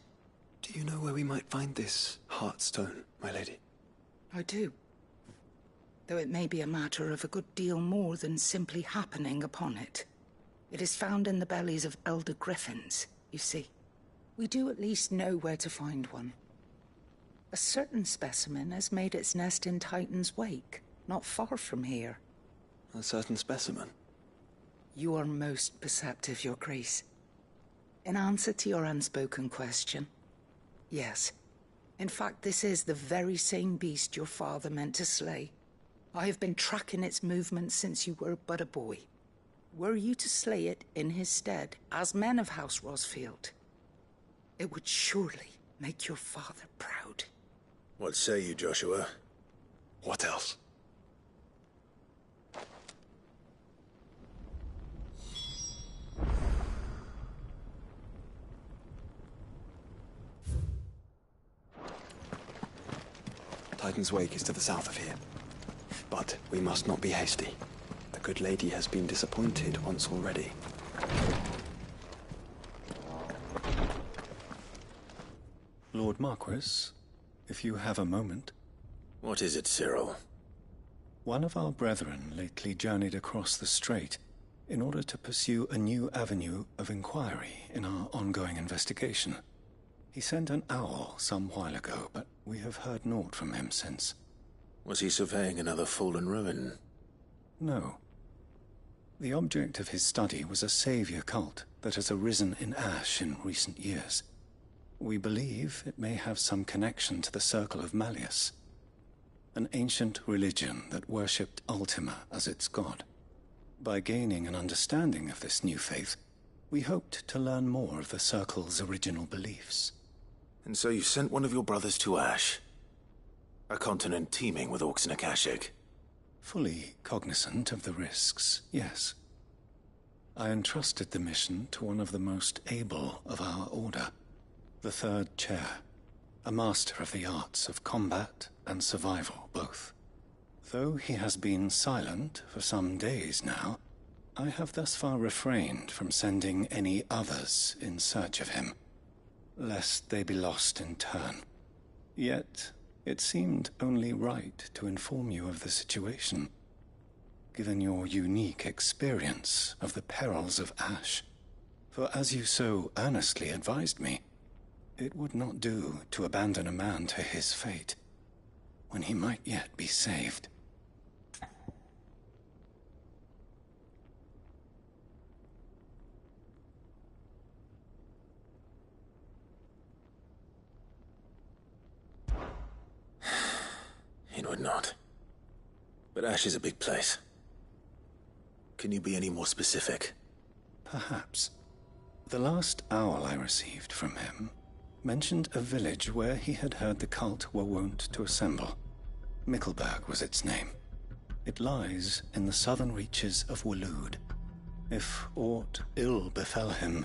Do you know where we might find this Heartstone, my lady? I do. Though it may be a matter of a good deal more than simply happening upon it. It is found in the bellies of elder griffins, you see. We do at least know where to find one. A certain specimen has made its nest in Titan's Wake, not far from here. A certain specimen? You are most perceptive, Your Grace. In answer to your unspoken question, yes. In fact, this is the very same beast your father meant to slay. I have been tracking its movements since you were but a boy. Were you to slay it in his stead, as men of House Rosfield, it would surely make your father proud. What say you, Joshua? What else? Titan's Wake is to the south of here. But we must not be hasty. The good lady has been disappointed once already. Lord Marquis, if you have a moment. What is it, Cyril? One of our brethren lately journeyed across the strait in order to pursue a new avenue of inquiry in our ongoing investigation. He sent an owl some while ago, but we have heard naught from him since. Was he surveying another fallen ruin? No. The object of his study was a savior cult that has arisen in Ash in recent years. We believe it may have some connection to the Circle of Malleus, an ancient religion that worshipped Ultima as its god. By gaining an understanding of this new faith, we hoped to learn more of the Circle's original beliefs. And so you sent one of your brothers to Ash? A continent teeming with orcs and Akashic? Fully cognizant of the risks, yes. I entrusted the mission to one of the most able of our order, the Third Chair, a master of the arts of combat and survival both. Though he has been silent for some days now, I have thus far refrained from sending any others in search of him, lest they be lost in turn. Yet, it seemed only right to inform you of the situation, given your unique experience of the perils of Ash. For as you so earnestly advised me, it would not do to abandon a man to his fate, when he might yet be saved. It would not. But Ash is a big place. Can you be any more specific? Perhaps. The last owl I received from him mentioned a village where he had heard the cult were wont to assemble. Mickleburg was its name. It lies in the southern reaches of Waloed. If aught ill befell him,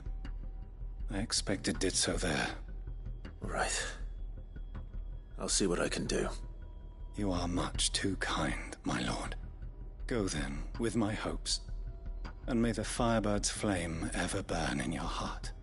I expect it did so there. Right. I'll see what I can do. You are much too kind, my lord. Go then, with my hopes, and may the Firebird's flame ever burn in your heart.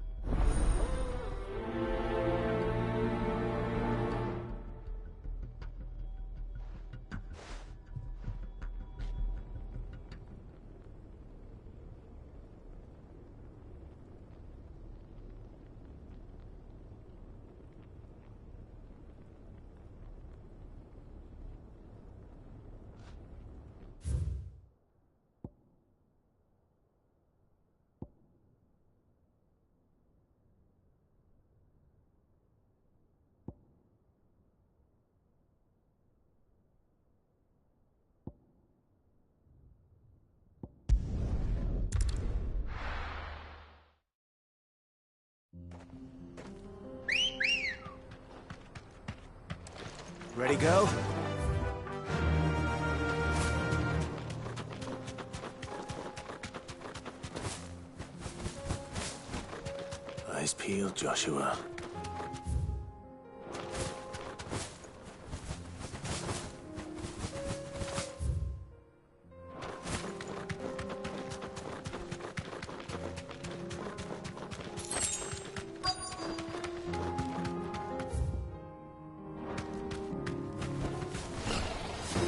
Ready, go? Eyes peeled, Joshua.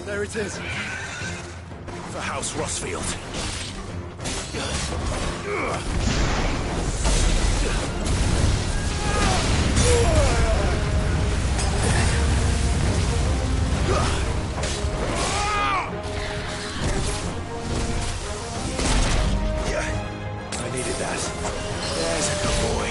There it is. For House Rossfield. I needed that. There's a good boy.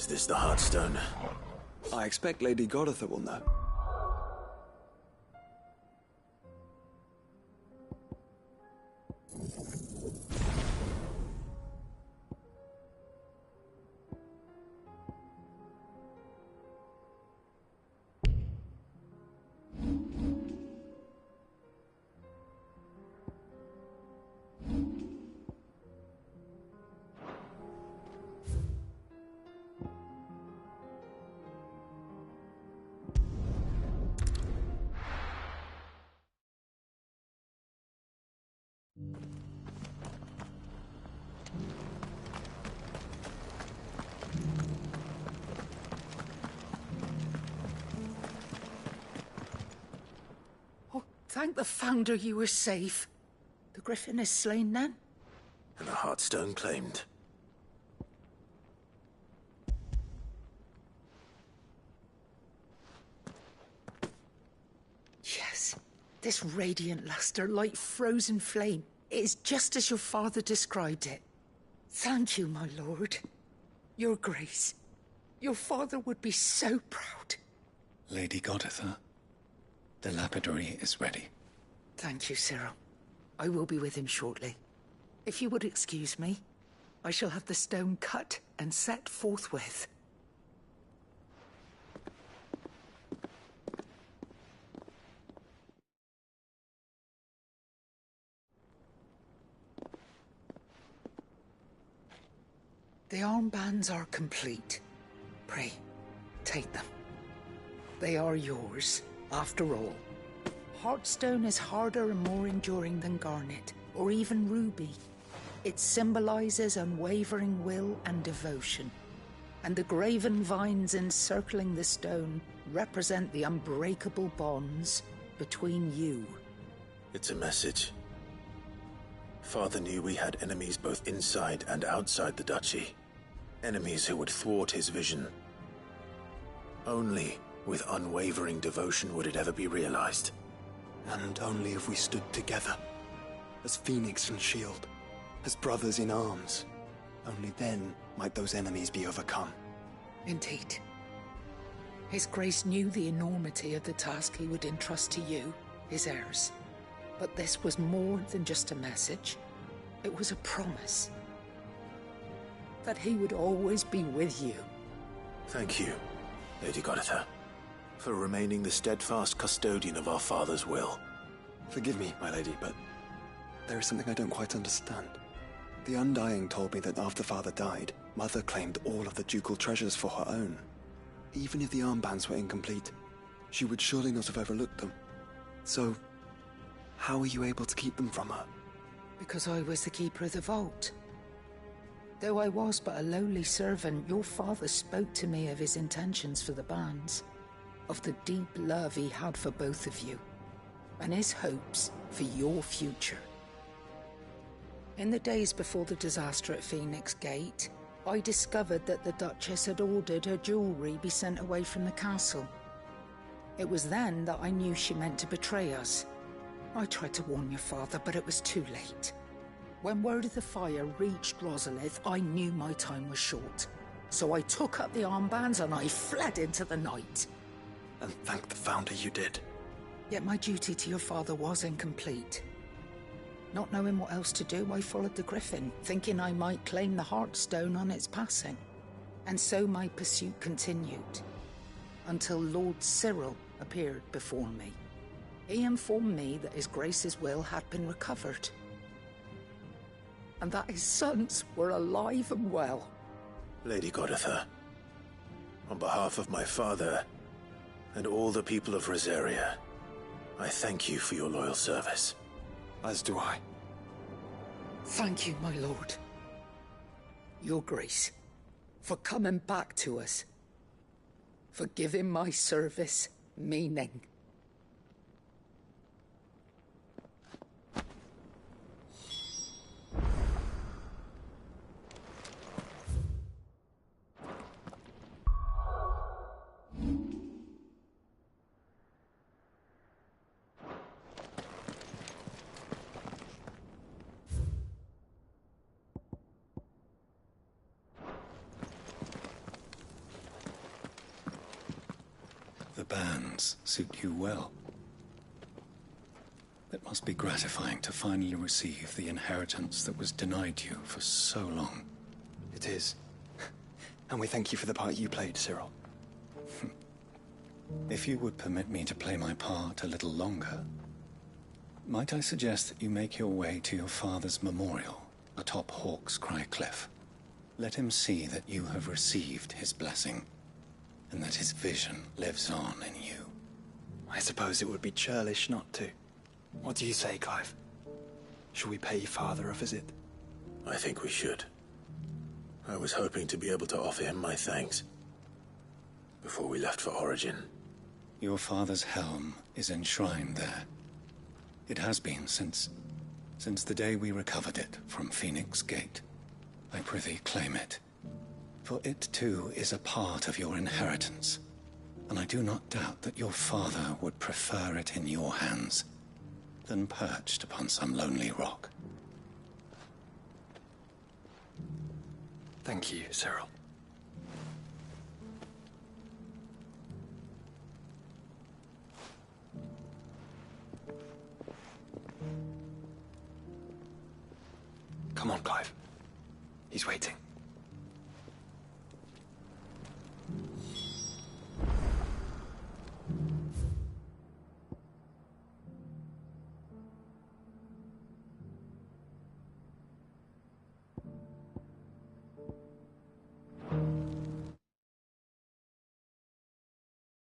Is this the Heartstone? I expect Lady Goditha will know. Thank the Founder you were safe. The Griffin is slain then? And the Heartstone claimed. Yes. This radiant luster, like frozen flame. It is just as your father described it. Thank you, my lord. Your Grace. Your father would be so proud. Lady Goditha, the lapidary is ready. Thank you, Cyril. I will be with him shortly. If you would excuse me, I shall have the stone cut and set forthwith. The armbands are complete. Pray, take them. They are yours, after all. Heartstone is harder and more enduring than garnet, or even ruby. It symbolizes unwavering will and devotion. And the graven vines encircling the stone represent the unbreakable bonds between you. It's a message. Father knew we had enemies both inside and outside the duchy. Enemies who would thwart his vision. Only with unwavering devotion would it ever be realized. And only if we stood together, as Phoenix and Shield, as brothers in arms. Only then might those enemies be overcome. Indeed. His Grace knew the enormity of the task he would entrust to you, his heirs. But this was more than just a message. It was a promise. That he would always be with you. Thank you, Lady Goditha, for remaining the steadfast custodian of our father's will. Forgive me, my lady, but there is something I don't quite understand. The Undying told me that after Father died, Mother claimed all of the ducal treasures for her own. Even if the armbands were incomplete, she would surely not have overlooked them. So, how were you able to keep them from her? Because I was the keeper of the vault. Though I was but a lowly servant, your father spoke to me of his intentions for the bands, of the deep love he had for both of you, and his hopes for your future. In the days before the disaster at Phoenix Gate, I discovered that the Duchess had ordered her jewelry be sent away from the castle. It was then that I knew she meant to betray us. I tried to warn your father, but it was too late. When word of the fire reached Rosalith, I knew my time was short. So I took up the armbands and I fled into the night. And thank the Founder you did. Yet my duty to your father was incomplete. Not knowing what else to do, I followed the Griffin, thinking I might claim the Heartstone on its passing. And so my pursuit continued, until Lord Cyril appeared before me. He informed me that His Grace's will had been recovered, and that his sons were alive and well. Lady Goditha, on behalf of my father and all the people of Rosaria, I thank you for your loyal service. As do I. Thank you, my lord. Your Grace, for coming back to us. For giving my service meaning. The bands suit you well. It must be gratifying to finally receive the inheritance that was denied you for so long. It is. And we thank you for the part you played, Cyril. If you would permit me to play my part a little longer, might I suggest that you make your way to your father's memorial atop Hawk's Cry Cliff? Let him see that you have received his blessing, and that his vision lives on in you. I suppose it would be churlish not to. What do you say, Clive? Shall we pay Father a visit? I think we should. I was hoping to be able to offer him my thanks before we left for Origin. Your father's helm is enshrined there. It has been since the day we recovered it from Phoenix Gate. I prithee claim it. For it too is a part of your inheritance, and I do not doubt that your father would prefer it in your hands than perched upon some lonely rock. Thank you, Cyril. Come on, Clive. He's waiting.